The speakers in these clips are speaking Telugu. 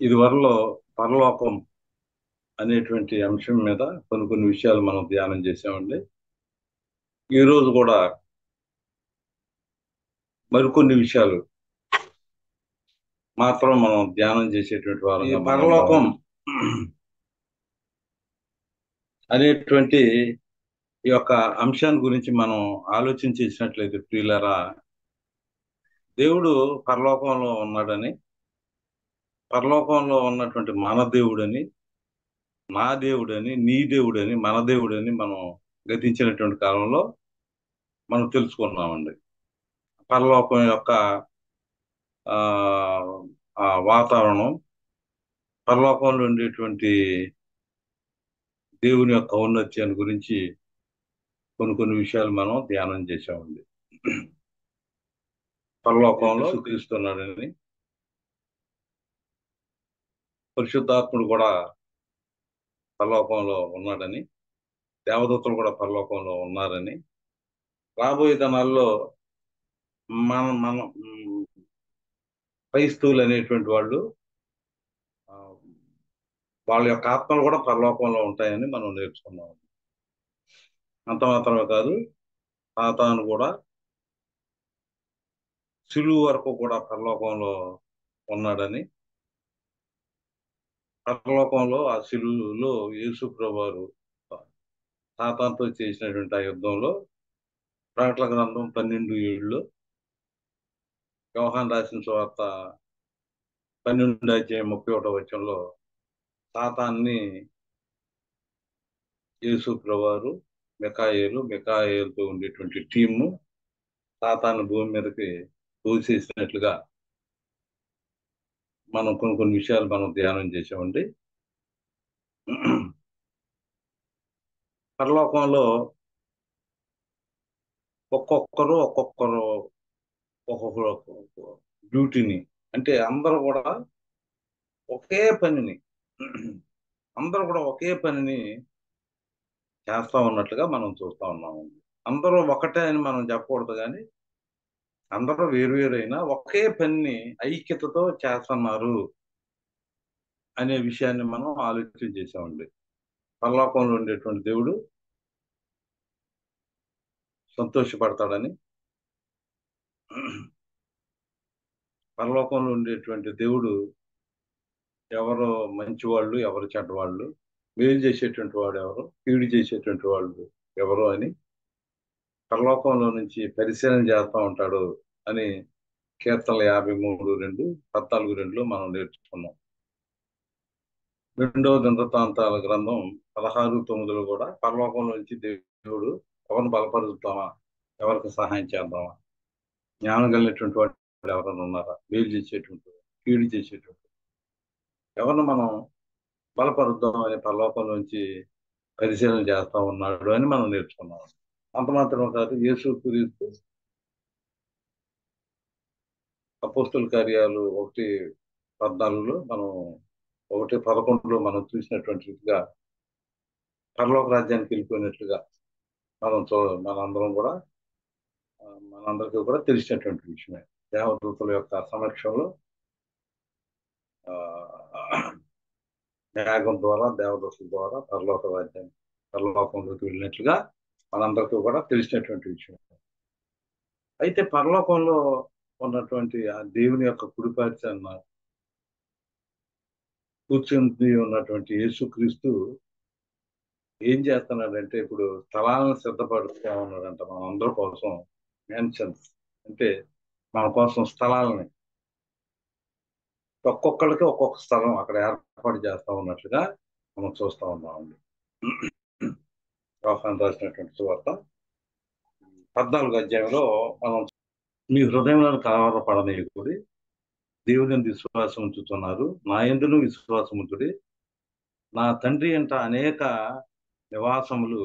ఇదివరలో పరలోకం అనేటువంటి అంశం మీద కొన్ని విషయాలు మనం ధ్యానం చేసామండి. ఈ రోజు కూడా మరికొన్ని విషయాలు మాత్రం మనం ధ్యానం చేసేటువంటి వారంగా మనం పరలోకం అనేటువంటి ఈ యొక్క అంశాన్ని గురించి మనం ఆలోచన చేసినట్లయితే ప్రియులరా, దేవుడు పరలోకంలో ఉన్నాడని, పరలోకంలో ఉన్నటువంటి మన దేవుడని, నా దేవుడని, నీ దేవుడని, మన దేవుడని మనం గతించినటువంటి కాలంలో మనం తెలుసుకున్నామండి. పరలోకం యొక్క ఆ ఆ వాతావరణం, పరలోకంలో ఉండేటువంటి దేవుని యొక్క ఔన్నత్యాన్ని గురించి కొన్ని విషయాలు మనం ధ్యానం చేశామండి. పరలోకంలో క్రీస్తున్నాడని, పరిశుద్ధాత్ముడు కూడా పరలోకంలో ఉన్నాడని, దేవదూతలు కూడా పరలోకంలో ఉన్నారని, రాబోయే దినాల్లో మన మన క్రైస్తవులు అనేటువంటి వాళ్ళు వాళ్ళ యొక్క ఆత్మలు కూడా పరలోకంలో ఉంటాయని మనం నేర్చుకున్నాం. అంత మాత్రమే కాదు, సాతాను కూడా సిలువ వరకు కూడా పరలోకంలో ఉన్నాడని, పరలోకంలో ఆ సిలువలో యేసు ప్రభువారు సాతానుతో చేసినటువంటి ఆ యుద్ధంలో ప్రకటన గ్రంథం 12:7, యోహాను రాసిన సువార్త 12:31 సాతాన్ని యేసు ప్రభువారు మికాయేలుతో ఉండేటువంటి టీము సాతాను భూమి మీదకి తోసేసినట్లుగా మనం కొన్ని విషయాలు మనం ధ్యానం చేసామండి. పరలోకంలో ఒక్కొక్కరు ఒక్కొక్క డ్యూటీని, అంటే అందరూ కూడా ఒకే పనిని అందరూ కూడా ఒకే పనిని చేస్తా ఉన్నట్లుగా మనం చూస్తా ఉన్నాము. అందరూ ఒకటే అని మనం చెప్పకూడదు, కానీ అందరూ వేరువేరైనా ఒకే పనిని ఐక్యతతో చేస్తున్నారు అనే విషయాన్ని మనం ఆలోచన చేసామండి. పరలోకంలో ఉండేటువంటి దేవుడు సంతోషపడతాడని, పరలోకంలో ఉండేటువంటి దేవుడు ఎవరు మంచివాళ్ళు, ఎవరు చెడ్డవాళ్ళు, మేలు చేసేటువంటి వాడు ఎవరు, కీడు చేసేటువంటి వాళ్ళు ఎవరు అని పరలోకంలో నుంచి పరిశీలన చేస్తూ ఉంటాడు అని కీర్తనలు 53:2, 14:2 మనం నేర్చుకున్నాం. 2వ దినవృత్తాంతాల గ్రంథం 16:9 కూడా పరలోకంలో నుంచి దేవుడు ఎవరిని బలపరుస్తామా, ఎవరికి సహాయం చేద్దామా, జ్ఞానం కలిగినటువంటి వాడు ఎవరైనా ఉన్నారా, మేలు చేసేటువంటి కీడు చేసేటువంటి ఎవరిని మనం బలపరుద్దాం అని పరలోకంలో నుంచి పరిశీలన చేస్తా ఉన్నాడు అని మనం నేర్చుకున్నాం. అంత మాత్రమే కాదు, యేసు క్రీస్తు అపోస్తుల కార్యాలు 1:14 మనం 1:11 మనం చూసినటువంటి రీతిగా పరలోక రాజ్యానికి వెళ్ళిపోయినట్లుగా మనందరం కూడా మనందరికీ కూడా తెలిసినటువంటి విషయమే. దేవదూతల యొక్క సమక్షంలో మేఘం ద్వారా, దేవదూతల ద్వారా పరలోకంలోకి వెళ్ళినట్లుగా మనందరికీ కూడా తెలిసినటువంటి విషయం. అయితే పరలోకంలో ఉన్నటువంటి ఆ దేవుని యొక్క కుడిపార్శ్వాన కూర్చుని ఉన్నటువంటి యేసుక్రీస్తు ఏం చేస్తున్నాడంటే, ఇప్పుడు స్థలాలను సిద్ధపడుతూ ఉన్నాడంట మనందరి కోసం. మ్యాన్షన్స్ అంటే మన కోసం స్థలాలని, ఒక్కొక్కరికి ఒక్కొక్క స్థలం అక్కడ ఏర్పాటు చేస్తా ఉన్నట్లుగా మనం చూస్తా ఉన్నామండి. యోహాను రాసినటువంటి సువార్త 14వ అధ్యాయంలో మనం, మీ హృదయంలో కలవరపడనీయకుడి, దేవుని యందు విశ్వాసం ఉంచుతున్నారు, నా యందును విశ్వాసం ఉంచుడి, నా తండ్రి అంట అనేక నివాసములు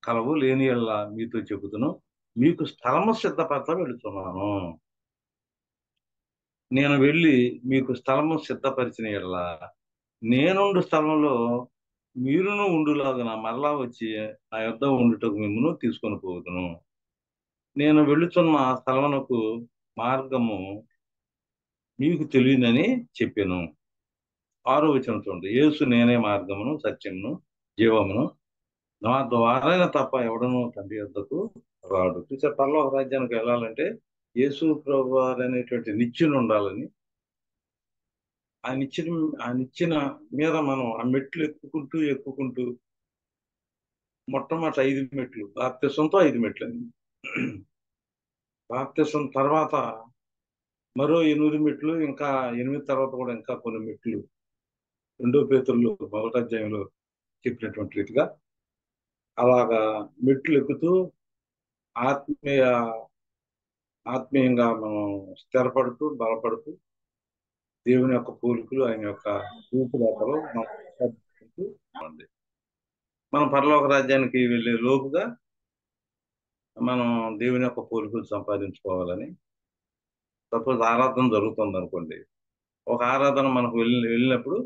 కలవు, లేని యెడల మీతో చెబుతును, మీకు స్థలము సిద్ధపరచ వెళుతున్నాను. నేను వెళ్ళి మీకు స్థలము సిద్ధపరిచిన యెడల నేనుండు స్థలంలో మీరును ఉండులాగున మరలా వచ్చి నా యొద్ద ఉండుటకు మిమ్మును తీసుకొని పోదును. నేను వెళ్ళుచున్న స్థలమునకు మార్గము మీకు తెలియనని చెప్పాను. 6వ వచనం చూడండి. యేసు నేనే మార్గమును సత్యమును జీవమును, నా ద్వారానే తప్ప ఎవడను తండ్రి యొద్దకు రాడు. చూసారు, పరలోక రాజ్యానికి వెళ్ళాలంటే యేసు ప్రభు వారు అనేటువంటి నిత్యులు ఉండాలని, ఆ నిచ్చెన ఆ నిచ్చెన మీద మనం ఆ మెట్లు ఎక్కుకుంటూ ఎక్కుకుంటూ మొట్టమొదటి 5 మెట్లు బాప్తిసంతో 5 మెట్లు అండి. బాప్తిసం తర్వాత మరో 8 మెట్లు, ఇంకా 8 తర్వాత కూడా ఇంకా కొన్ని మెట్లు 2 పేతురులో 1వ అధ్యాయంలో చెప్పినటువంటి రీతిగా అలాగా మెట్లు ఎక్కుతూ ఆత్మీయ ఆత్మీయంగా మనం స్థిరపడుతూ బలపడుతూ దేవుని యొక్క పోలికలు ఆయన యొక్క రూపురేఖలు మనం ఏర్పరచుకుంటూ ఉండాలి. మనం పరలోక రాజ్యానికి వెళ్ళే లోపుగా మనం దేవుని యొక్క పోలికలు సంపాదించుకోవాలని, సపోజ్ ఆరాధన జరుగుతుంది అనుకోండి, ఒక ఆరాధన మనకు వెళ్ళినప్పుడు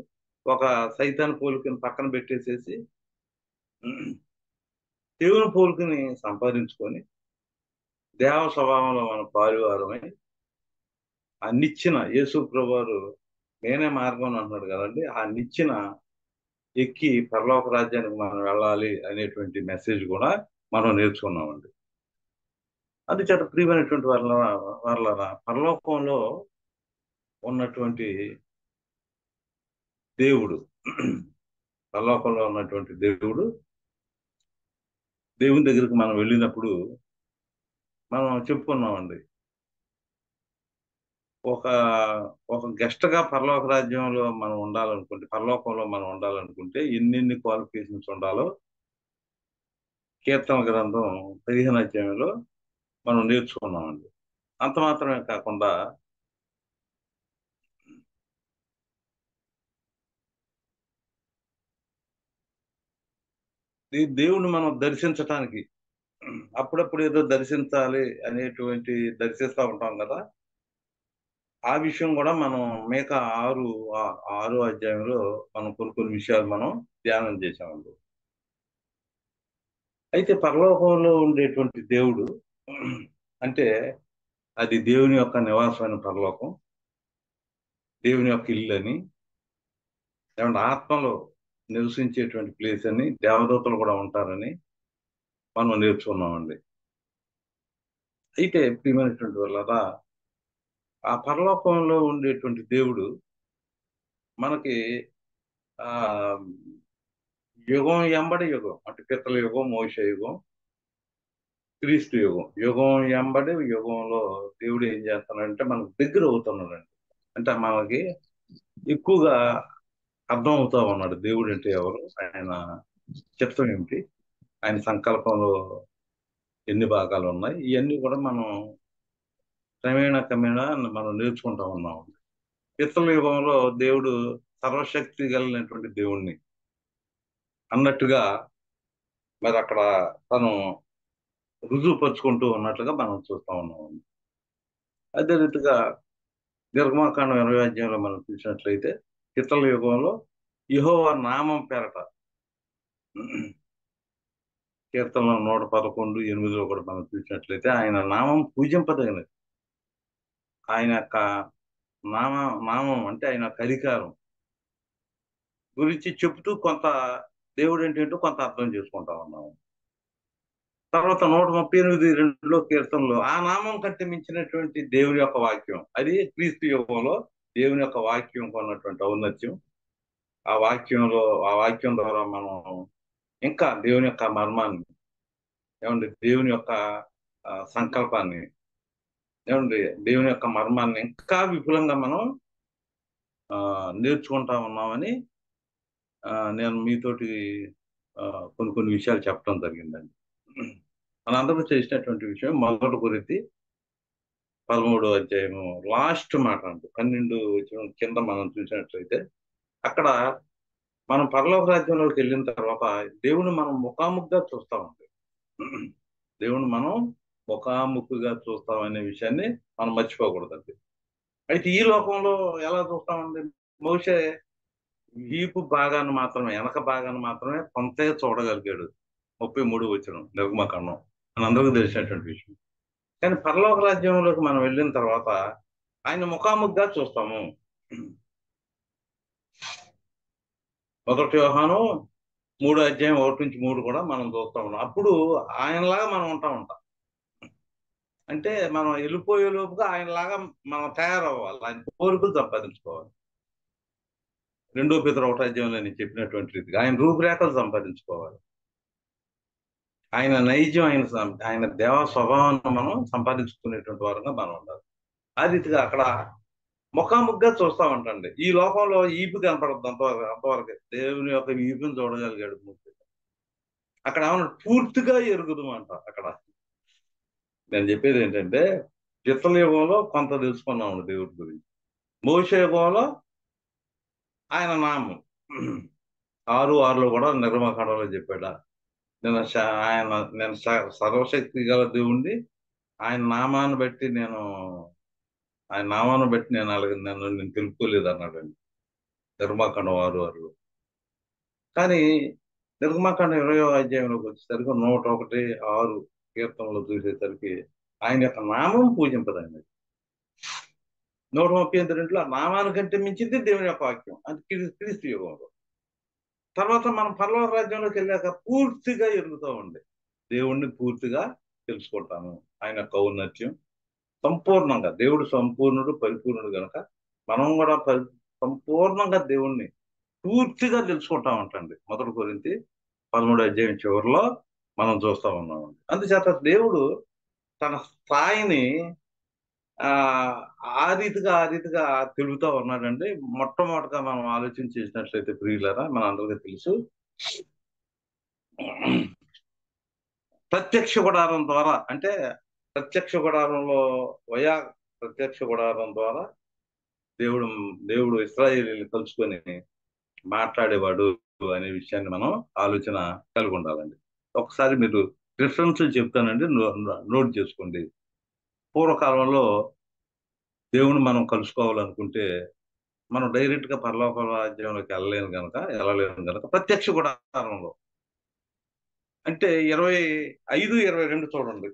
ఒక సైతాన్ పోలికని పక్కన పెట్టేసేసి దేవుని పోలికని సంపాదించుకొని దేవ స్వభావంలో మన పాలువారమై ఆ నిచ్చెన యేసు ప్రభువారు నేనే మార్గం అంటున్నాడు కదండి, ఆ నిచ్చెన ఎక్కి పరలోక రాజ్యానికి మనం వెళ్ళాలి అనేటువంటి మెసేజ్ కూడా మనం నేర్చుకున్నామండి. అందుచేత ప్రియమైనటువంటి వాళ్ళ పరలోకంలో ఉన్నటువంటి దేవుడు పరలోకంలో ఉన్నటువంటి దేవుని దగ్గరికి మనం వెళ్ళినప్పుడు మనం చెప్పుకున్నామండి, ఒక ఒక గెస్ట్ గా పరలోక రాజ్యంలో మనం ఉండాలనుకుంటే, పరలోకంలో మనం ఉండాలనుకుంటే ఎన్నెన్ని క్వాలిఫికేషన్స్ ఉండాలో కీర్తన గ్రంథం 15వ అధ్యాయంలో మనం నేర్చుకున్నామండి. అంత మాత్రమే కాకుండా ఈ దేవుణ్ణి మనం దర్శించటానికి అప్పుడప్పుడు ఏదో దర్శించాలి అనేటువంటి దర్శిస్తూ ఉంటాం కదా, ఆ విషయం కూడా మనం మేక 6వ అధ్యాయంలో మనం కొన్ని విషయాలు మనం ధ్యానం చేసామండి. అయితే పరలోకంలో ఉండేటువంటి దేవుడు అంటే అది దేవుని యొక్క నివాసమైన పరలోకం, దేవుని యొక్క ఇల్లు అని, ఏమంటే ఆత్మలో నివసించేటువంటి ప్లేస్ అని, దేవదూతలు కూడా ఉంటారని మనం నేర్చుకున్నామండి. అయితే ప్రియమైనటువంటి వాళ్ళరా, ఆ పరలోకంలో ఉండేటువంటి దేవుడు మనకి ఆ యుగం ఎంబడి యుగం అంటే పితల యుగం, మోషే యుగం, క్రీస్తు యుగం, యుగం ఎంబడి యుగంలో దేవుడు ఏం చేస్తున్నాడంటే మనకు దగ్గర అవుతున్నాడండి. అంటే మనకి ఎక్కువగా అర్థం అవుతా ఉన్నాడు దేవుడు అంటే ఎవరు, ఆయన చిత్తం ఏమిటి, ఆయన సంకల్పంలో ఎన్ని భాగాలు ఉన్నాయి, ఇవన్నీ కూడా మనం క్రమేణా మనం నేర్చుకుంటా ఉన్నాం. పితల యుగంలో దేవుడు సర్వశక్తి కలిగినటువంటి దేవుణ్ణి అన్నట్టుగా మరి అక్కడ తను రుజువుపరుచుకుంటూ ఉన్నట్లుగా మనం చూస్తా ఉన్నాం. అదే రీతిగా నిర్గమాకాండం 20వ అధ్యాయంలో మనం చూసినట్లయితే పితల యుగంలో యెహోవా నామం పేరట కీర్తనలో 111:8లో కూడా మనం చూసినట్లయితే ఆయన నామం పూజింపదగినది. ఆయన యొక్క నామ నామం అంటే ఆయన యొక్క అధికారం గురించి చెబుతూ కొంత దేవుడు ఏంటంటూ కొంత అర్థం చేసుకుంటా ఉన్నాము. తర్వాత 138:2లో కీర్తనలో ఆ నామం కంటే మించినటువంటి దేవుని యొక్క వాక్యం, అది క్రీస్తు యుగంలో దేవుని యొక్క వాక్యం కొన్నటువంటి ఔన్నత్యం. ఆ వాక్యం ద్వారా మనం ఇంకా దేవుని యొక్క మర్మాన్ని, ఏమండి దేవుని యొక్క సంకల్పాన్ని, ఏమండి దేవుని యొక్క మర్మాన్ని ఇంకా విపులంగా మనం నేర్చుకుంటా ఉన్నామని నేను మీతోటి కొన్ని విషయాలు చెప్పడం జరిగిందండి. మనందరూ చేసినటువంటి విషయం 1 కొరింథీ 13వ అధ్యాయము లాస్ట్ మాట అంటూ 12 వచనం కింద మనం చూసినట్లయితే అక్కడ మనం పరలోక రాజ్యంలోకి వెళ్ళిన తర్వాత దేవుని మనం ముఖాముఖిగా చూస్తామండి. దేవుని మనం ముఖాముఖిగా చూస్తామనే విషయాన్ని మనం మర్చిపోకూడదండి. అయితే ఈ లోకంలో ఎలా చూస్తామండి, మోషే వీపు భాగాన్ని మాత్రమే, వెనక భాగాన్ని మాత్రమే కొంతే చూడగలిగాడు. 33 వచనం నిర్గమకాండం మనందరికీ తెలిసినటువంటి విషయం. కానీ పరలోక రాజ్యంలోకి మనం వెళ్ళిన తర్వాత ఆయన ముఖాముఖిగా చూస్తాము. మొదటి యోహాను 3:1-3 కూడా మనం చూస్తా ఉన్నాం. అప్పుడు ఆయనలాగా మనం ఉంటాం. అంటే మనం వెళ్ళిపోయే లోపుగా ఆయనలాగా మనం తయారవ్వాలి. ఆయన కోరికలు సంపాదించుకోవాలి. 2 Peter 1 నేను చెప్పినటువంటి రీతిగా ఆయన రూపురేఖలు సంపాదించుకోవాలి. ఆయన నైజం, ఆయన దేవ స్వభావాన్ని మనం సంపాదించుకునేటువంటి వారంగా మనం ఉండాలి. ఆ రీతిగా అక్కడ ముఖాముఖిగా చూస్తా ఉంటాండి. ఈ లోకంలో ఈపు కనపడద్దు అంతవరకు దేవుని యొక్క ఈపుని చూడగలిగాడు మూర్తి. అక్కడ ఏమన్నా పూర్తిగా ఎరుగుదు అంట. అక్కడ నేను చెప్పేది ఏంటంటే, పితల యుగంలో కొంత తెలుసుకున్నాము దేవుడి గురించి. మోషే యుగంలో ఆయన నామం 6:6లో కూడా నిర్మకాండంలో చెప్పాడా, నేను సర్వశక్తి గల దేవుణ్ణి, ఆయన నామాన్ని బట్టి అలాగే నేను తెలుపుకోలేదు అన్నాడండి నిర్మాకాండం 6:6లో. కానీ నిర్గమాకాండం 20వ అధ్యాయంలోకి వచ్చేసరికి 101:6 కీర్తనలో చూసేసరికి ఆయన యొక్క నామం పూజింపదండి. 138 ఆ నామానికంటే మించింది దేవుని యొక్క వాక్యం. అది క్రీస్తు యుగంలో. తర్వాత మనం పరలోక రాజ్యంలోకి వెళ్ళాక పూర్తిగా ఎరుగుతూ ఉండే దేవుణ్ణి పూర్తిగా తెలుసుకుంటాము. ఆయన యొక్క ఔన్నత్యం సంపూర్ణంగా, దేవుడు సంపూర్ణుడు పరిపూర్ణుడు కనుక మనం కూడా సంపూర్ణంగా దేవుణ్ణి పూర్తిగా తెలుసుకుంటా ఉంటాండి. 1 కొరింథీ 13వ అధ్యాయం చివరిలో మనం చూస్తా ఉన్నామండి. అందుచేత దేవుడు తన స్థాయిని ఆ ఆ రీతిగా తెలుగుతూ ఉన్నాడండి. మొట్టమొదటిగా మనం ఆలోచన చేసినట్లయితే ప్రియులరా, మన అందరికీ తెలుసు, ప్రత్యక్ష గుడారం ద్వారా, అంటే ప్రత్యక్ష గుడారంలో వయా ప్రత్యక్ష గుడారం ద్వారా దేవుడు దేవుడు ఇశ్రాయేలీయుల్ని కలుసుకొని మాట్లాడేవాడు అనే విషయాన్ని మనం ఆలోచన కలిగి ఉండాలండి. ఒకసారి మీరు రిఫరెన్స్ చెప్తానండి, నోట్ చేసుకోండి. పూర్వకాలంలో దేవుని మనం కలుసుకోవాలనుకుంటే మనం డైరెక్ట్ గా పరలోక రాజ్యంలోకి వెళ్ళలేము కనుక ప్రత్యక్ష గుడారంలో, అంటే 25-22 చూడండి.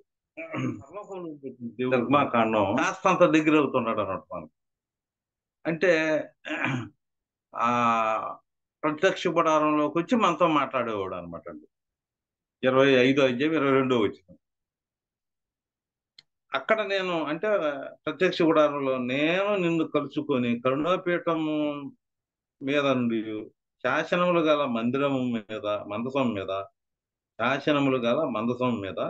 నిర్మాకాండం కాస్తంత దగ్గర అవుతున్నాడు అన్నట్టు మనకి. అంటే ఆ ప్రత్యక్ష గుడారంలోకి వచ్చి మనతో మాట్లాడేవాడు అనమాట అండి. 25వ అధ్యాయం 22వ వచనం. అక్కడ నేను అంటే ప్రత్యక్ష గుడారంలో నేను నిన్ను కలుసుకొని కరుణాపీఠము మీద నుండి శాసనములు గల మందిరము మీద మందసం మీద శాసనములు గల మందసం మీద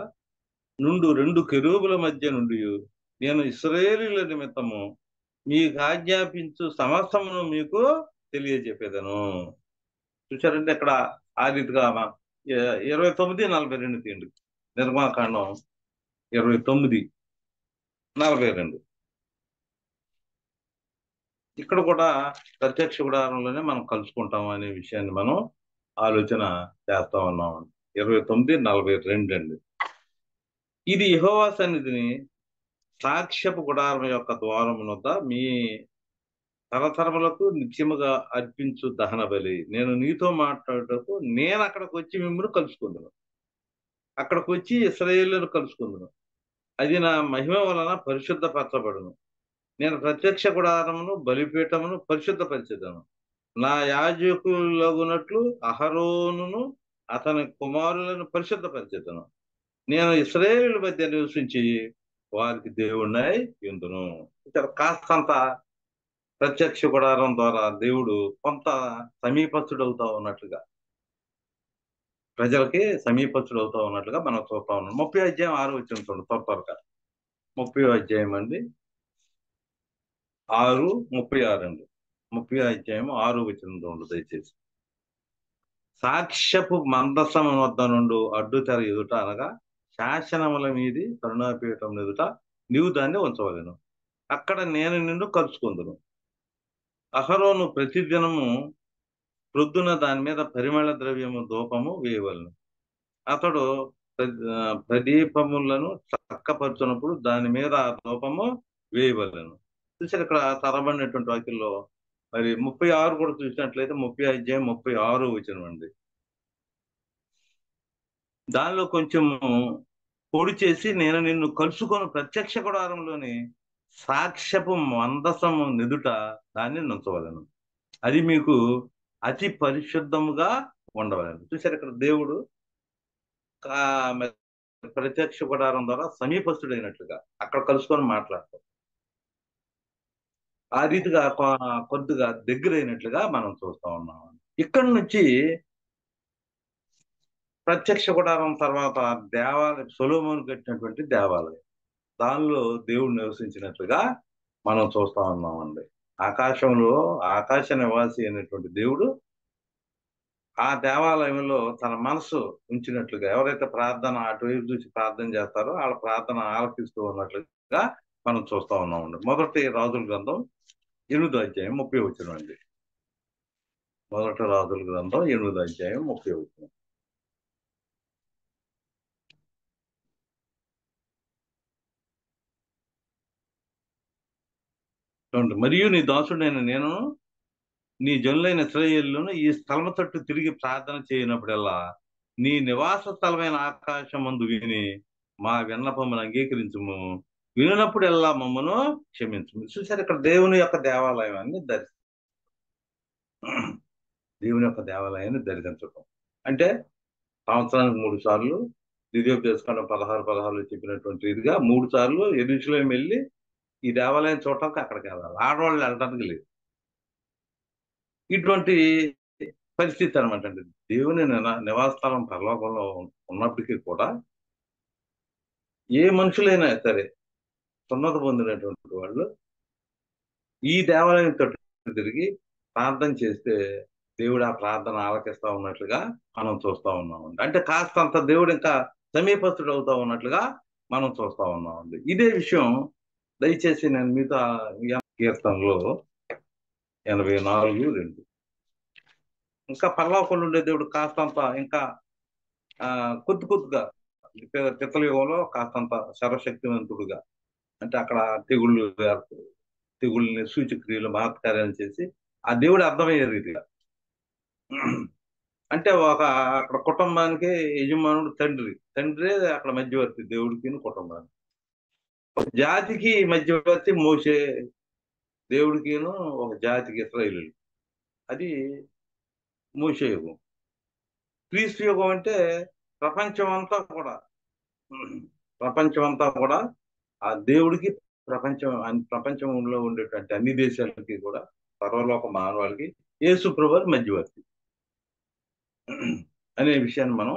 నుండు 2 కెరూబుల మధ్య నుండి నేను ఇశ్రాయేలీయుల నిమిత్తము మీకు ఆజ్ఞాపించు సమస్తమును మీకు తెలియజెప్పేదను. చూసారంటే ఇక్కడ ఆ రీతిగా 29-42 తీయండి. నిర్మాకాండం 29-42. ఇక్కడ కూడా ప్రత్యక్ష గుడారంలోనే మనం కలుసుకుంటాం అనే విషయాన్ని మనం ఆలోచన చేస్తా ఉన్నాం. 29-42 అండి. ఇది యెహోవా సన్నిధిని సాక్ష్యపు గుడారం యొక్క ద్వారం వద్ద మీ తరతరములకు నిత్యముగా అర్పించు దహన బలి. నేను నీతో మాట్లాడటకు నేను అక్కడికి వచ్చి మిమ్మల్ని కలుసుకుందును. అక్కడికి వచ్చి ఇశ్రాయేలును కలుసుకుందును. అది నా మహిమ వలన పరిశుద్ధపరచబడును. నేను ప్రత్యక్ష గుడారమును బలిపీఠమును పరిశుద్ధపరిచెదను. నా యాజకులగునట్లు అహరోనును అతని కుమారులను పరిశుద్ధపరిచెదను. నేను ఇశ్రాయేలు మధ్య నివసించి వారికి దేవుణ్ణై యుందును. ఇక్కడ కాస్తంత ప్రత్యక్ష గుడారం ద్వారా దేవుడు కొంత సమీపస్తుడవుతా ఉన్నట్లుగా, ప్రజలకి సమీపస్తుడవుతా ఉన్నట్లుగా మనం చూస్తా ఉన్నాం. 30వ అధ్యాయం 6వ వచనం చూడండి త్వరగా. 30వ అధ్యాయం అండి 6:36 అండి. 30వ అధ్యాయం 6వ వచనం చూడండి దయచేసి. సాక్ష్యపు మందసం వద్ద నుండి అడ్డుతెర ఎదుట అనగా శాసనముల మీది కరుణాపీఠం ఎదుట నీవు దాన్ని ఉంచవలెను. అక్కడ నేను నిన్ను కలుసుకుందును. అహరోను ప్రతిదినము ప్రొద్దున దాని మీద పరిమళ ద్రవ్యము ధూపము వేయవలను. అతడు ప్రదీపములను చక్కపరుచున్నప్పుడు దాని మీద ఆ ధూపము వేయవలను. చూసారు ఇక్కడ తరబడినటువంటి వాక్యంలో. మరి 36 కూడా చూసినట్లయితే 30వ అధ్యాయం 36వ వచనం అండి. దానిలో కొంచెము పొడి చేసి నేను నిన్ను కలుసుకొని ప్రత్యక్ష గుడారంలోని సాక్ష్యపు మందసము నిదుట దాన్ని నుంచవలను. అది మీకు అతి పరిశుద్ధముగా ఉండవలను. చూసారు ఇక్కడ దేవుడు మరి ప్రత్యక్ష గుడారం ద్వారా సమీపస్తుడైనట్లుగా అక్కడ కలుసుకొని మాట్లాడతాం. ఆ రీతిగా కొద్దిగా దగ్గరైనట్లుగా మనం చూస్తా ఉన్నాం. ఇక్కడి నుంచి ప్రత్యక్ష గుడారం తర్వాత దేవాలయం, సొలొమోను కట్టినటువంటి దేవాలయం, దానిలో దేవుడు నివసించినట్లుగా మనం చూస్తా ఉన్నామండి. ఆకాశంలో ఆకాశ నివాసి అయినటువంటి దేవుడు ఆ దేవాలయంలో తన మనసు ఉంచినట్లుగా, ఎవరైతే ప్రార్థన అటువైపు చూసి ప్రార్థన చేస్తారో వాళ్ళ ప్రార్థన ఆలకిస్తూ ఉన్నట్లుగా మనం చూస్తా ఉన్నామండి. మొదటి రాజుల గ్రంథం 8వ అధ్యాయం 30 వచనం అండి. మొదటి రాజుల గ్రంథం 8వ అధ్యాయం 30 వచనం. చూడండి, మరియు నీ దాసుడైన నేను నీ జనులైన ఇశ్రాయేలును ఈ స్థలము తట్టు తిరిగి ప్రార్థన చేయనప్పుడల్లా నీ నివాస స్థలమైన ఆకాశమందు విని మా విన్నపమును అంగీకరించుము, వినినప్పుడల్లా మమ్మను క్షమించుము. చూసారు, ఇక్కడ దేవుని యొక్క దేవాలయాన్ని దేవుని యొక్క దేవాలయాన్ని దర్శించటం అంటే సంవత్సరానికి 3 సార్లు ద్వితీయోపదేశకాండం 16 చెప్పినటువంటి ఇదిగా 3 సార్లు యెరూషలేము వెళ్ళి ఈ దేవాలయం చూడటానికి అక్కడికి వెళ్ళాలి. ఆడవాళ్ళు వెళ్ళడానికి లేదు. ఇటువంటి పరిస్థితి అనమాట అండి. దేవుని నివాసస్థలం పరలోకంలో ఉన్నప్పటికీ కూడా ఏ మనుషులైనా సరే సున్నత పొందినటువంటి వాళ్ళు ఈ దేవాలయం తట్టు తిరిగి ప్రార్థన చేస్తే దేవుడు ఆ ప్రార్థన ఆలకిస్తా ఉన్నట్లుగా మనం చూస్తా ఉన్నామండి. అంటే కాస్తంత దేవుడు ఇంకా సమీపస్తుడు అవుతా ఉన్నట్లుగా మనం చూస్తా ఉన్నామండి. ఇదే విషయం దయచేసి నేను మీతో కీర్తనలో 84:2 ఇంకా పరలోకంలో ఉండే దేవుడు కాస్తంత ఇంకా కొద్దిగా పితల యుగంలో కాస్తంత సర్వశక్తివంతుడుగా, అంటే అక్కడ తెగుళ్ళని సూచక్రియలు మహత్కార్యాలు చేసి ఆ దేవుడు అర్థమయ్యే రీతిగా, అంటే అక్కడ కుటుంబానికి యజమానుడు తండ్రి అక్కడ మధ్యవర్తి దేవుడికి కుటుంబానికి, జాతికి మధ్యవర్తి మోసే, దేవుడికిను ఒక జాతికి ఇశ్రాయేలీయులు. అది మోసే యుగం. క్రీస్తు యుగం అంటే ప్రపంచమంతా కూడా ఆ దేవుడికి ప్రపంచంలో ఉండేటువంటి అన్ని దేశాలకి కూడా సర్వలోక మానవాళికి యేసు ప్రభువు మధ్యవర్తి అనే విషయాన్ని మనం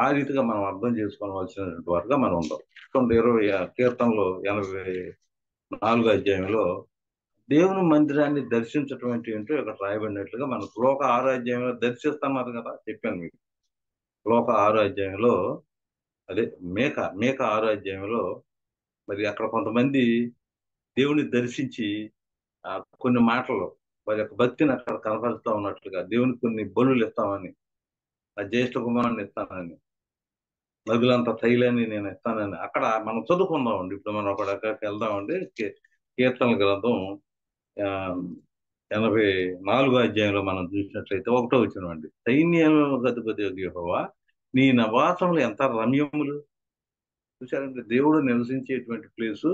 ఆ రీతిగా మనం అర్థం చేసుకోవాల్సినటువంటి వారుగా మనం ఉందాం. 20 కీర్తనలో 84వ అధ్యాయంలో దేవుని మందిరాన్ని దర్శించటం ఏంటో ఇక్కడ రాయబడినట్లుగా మనకు లోక 6వ అధ్యాయంలో దర్శిస్తున్నారు కదా, చెప్పాను మీకు. లోక 6వ అధ్యాయంలో అదే మేక 6వ అధ్యాయంలో మరి అక్కడ కొంతమంది దేవుని దర్శించి కొన్ని మాటలు వారి యొక్క భక్తిని అక్కడ కనపరుస్తా ఉన్నట్లుగా, దేవునికి కొన్ని బలులు ఇస్తామని, ఆ జ్యేష్ఠ కుమారుని ఇస్తానని, నదులంత తైలాన్ని నేను ఇస్తానని అక్కడ మనం చదువుకుందామండి. ఇప్పుడు మనం అక్కడికి వెళ్దామండి. కీర్తనల గ్రంథం 84వ అధ్యాయంలో మనం చూసినట్లయితే 1వ వచనం అండి. సైన్యములకు అధిపతి యెహోవా నీ నివాసములు ఎంత రమ్యములు. చూసారంటే దేవుడు నివసించేటువంటి ప్లేసు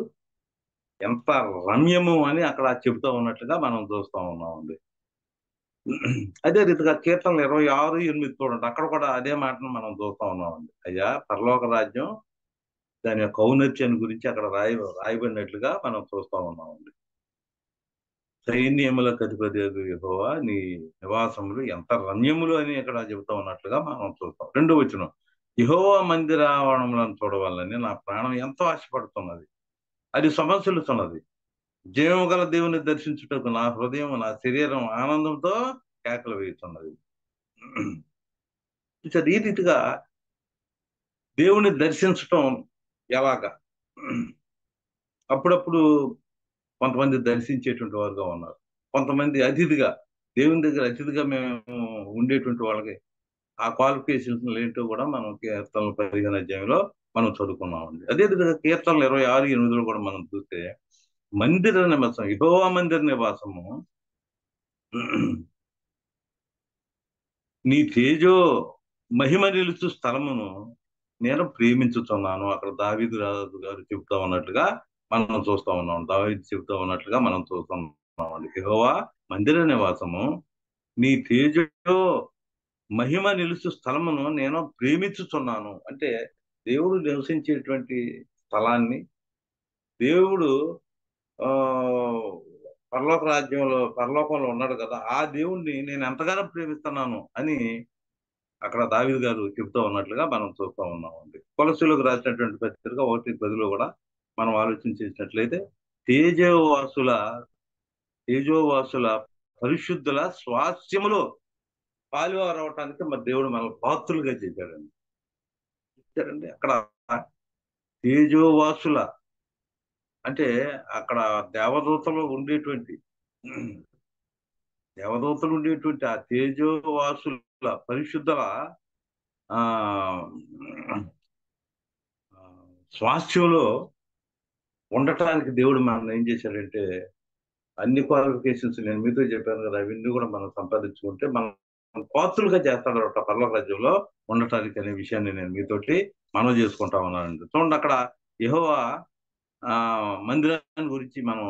ఎంత రమ్యము అని అక్కడ చెబుతా ఉన్నట్లుగా మనం చూస్తా ఉన్నామండి. అదే రీతిగా కీర్తనలు 26:8 చూడండి, అక్కడ కూడా అదే మాటను మనం చూస్తా ఉన్నామండి. అయ్యా పరలోక రాజ్యం దాని యొక్క ఔన్నత్యాన్ని గురించి అక్కడ రాయబడినట్లుగా మనం చూస్తా ఉన్నామండి. సైన్యములకు అధిపతి యెహోవా నీ నివాసములు ఎంత రమ్యములు అని ఇక్కడ చెబుతా ఉన్నట్లుగా మనం చూస్తాం. 2వ వచనం, యెహోవా మందిరావరణములను చూడవాలని నా ప్రాణం ఎంతో ఆశపడుతున్నది, అది సమస్యలుతున్నది. జీవము గల దేవుని దర్శించుటకు నా హృదయం నా శరీరం ఆనందంతో కేకలు వేయుతున్నది. ఈ రీతిగా దేవుని దర్శించటం ఎలాగా? అప్పుడప్పుడు కొంతమంది దర్శించేటువంటి వారుగా ఉన్నారు, కొంతమంది అతిథిగా, దేవుని దగ్గర అతిథిగా మేము ఉండేటువంటి వాళ్ళకి ఆ క్వాలిఫికేషన్స్ ఏంటో కూడా మనం కీర్తనలు 15వ అధ్యాయంలో మనం చదువుకున్నామండి. అదే విధంగా కీర్తనలు 26:8 కూడా మనం చూస్తే మందిర నివాసం, యెహోవా మందిర నివాసము నీ తేజో మహిమ నిలుచు స్థలమును నేను ప్రేమించుతున్నాను. అక్కడ దావీదు రాజు గారు చెబుతా ఉన్నట్టుగా మనం చూస్తా ఉన్నాం. దావీదు చెబుతా ఉన్నట్లుగా మనం చూస్తున్నాం. యెహోవా మందిర నివాసము, నీ తేజో మహిమ నిలుచు స్థలమును నేను ప్రేమించుచున్నాను. అంటే దేవుడు నివసించేటువంటి స్థలాన్ని, దేవుడు ఆ పరలోకంలో ఉన్నాడు కదా, ఆ దేవుణ్ణి నేను ఎంతగానో ప్రేమిస్తున్నాను అని అక్కడ దావీదు గారు చెబుతూ ఉన్నట్లుగా మనం చూస్తూ ఉన్నామండి. కొలస్సీలకు రాసినటువంటి పత్రిక 1:10 కూడా మనం ఆలోచించేసినట్లయితే, తేజోవాసుల తేజోవాసుల పరిశుద్ధుల స్వాస్థ్యములో పాలువారు అవటానికి మరి దేవుడు మనల్ని పాత్రులుగా చేశాడండి. చూశారండి అక్కడ తేజోవాసుల అంటే అక్కడ దేవదూతలు ఉండేటువంటి దేవదూతలు ఉండేటువంటి ఆ తేజోవాసుల పరిశుద్ధుల ఆ స్వాస్థ్యంలో ఉండటానికి దేవుడు మనం ఏం చేశాడంటే, అన్ని క్వాలిఫికేషన్స్ నేను మీతో చెప్పాను కదా, అవన్నీ కూడా మనం సంపాదించుకుంటే మనం పాత్రులుగా చేస్తాడు పరలోక రాజ్యంలో ఉండటానికి అనే విషయాన్ని నేను మీతోటి మనవి చేసుకుంటా ఉన్నానండి. చూడండి అక్కడ యెహోవా ఆ మందిరాన్ని గురించి మనం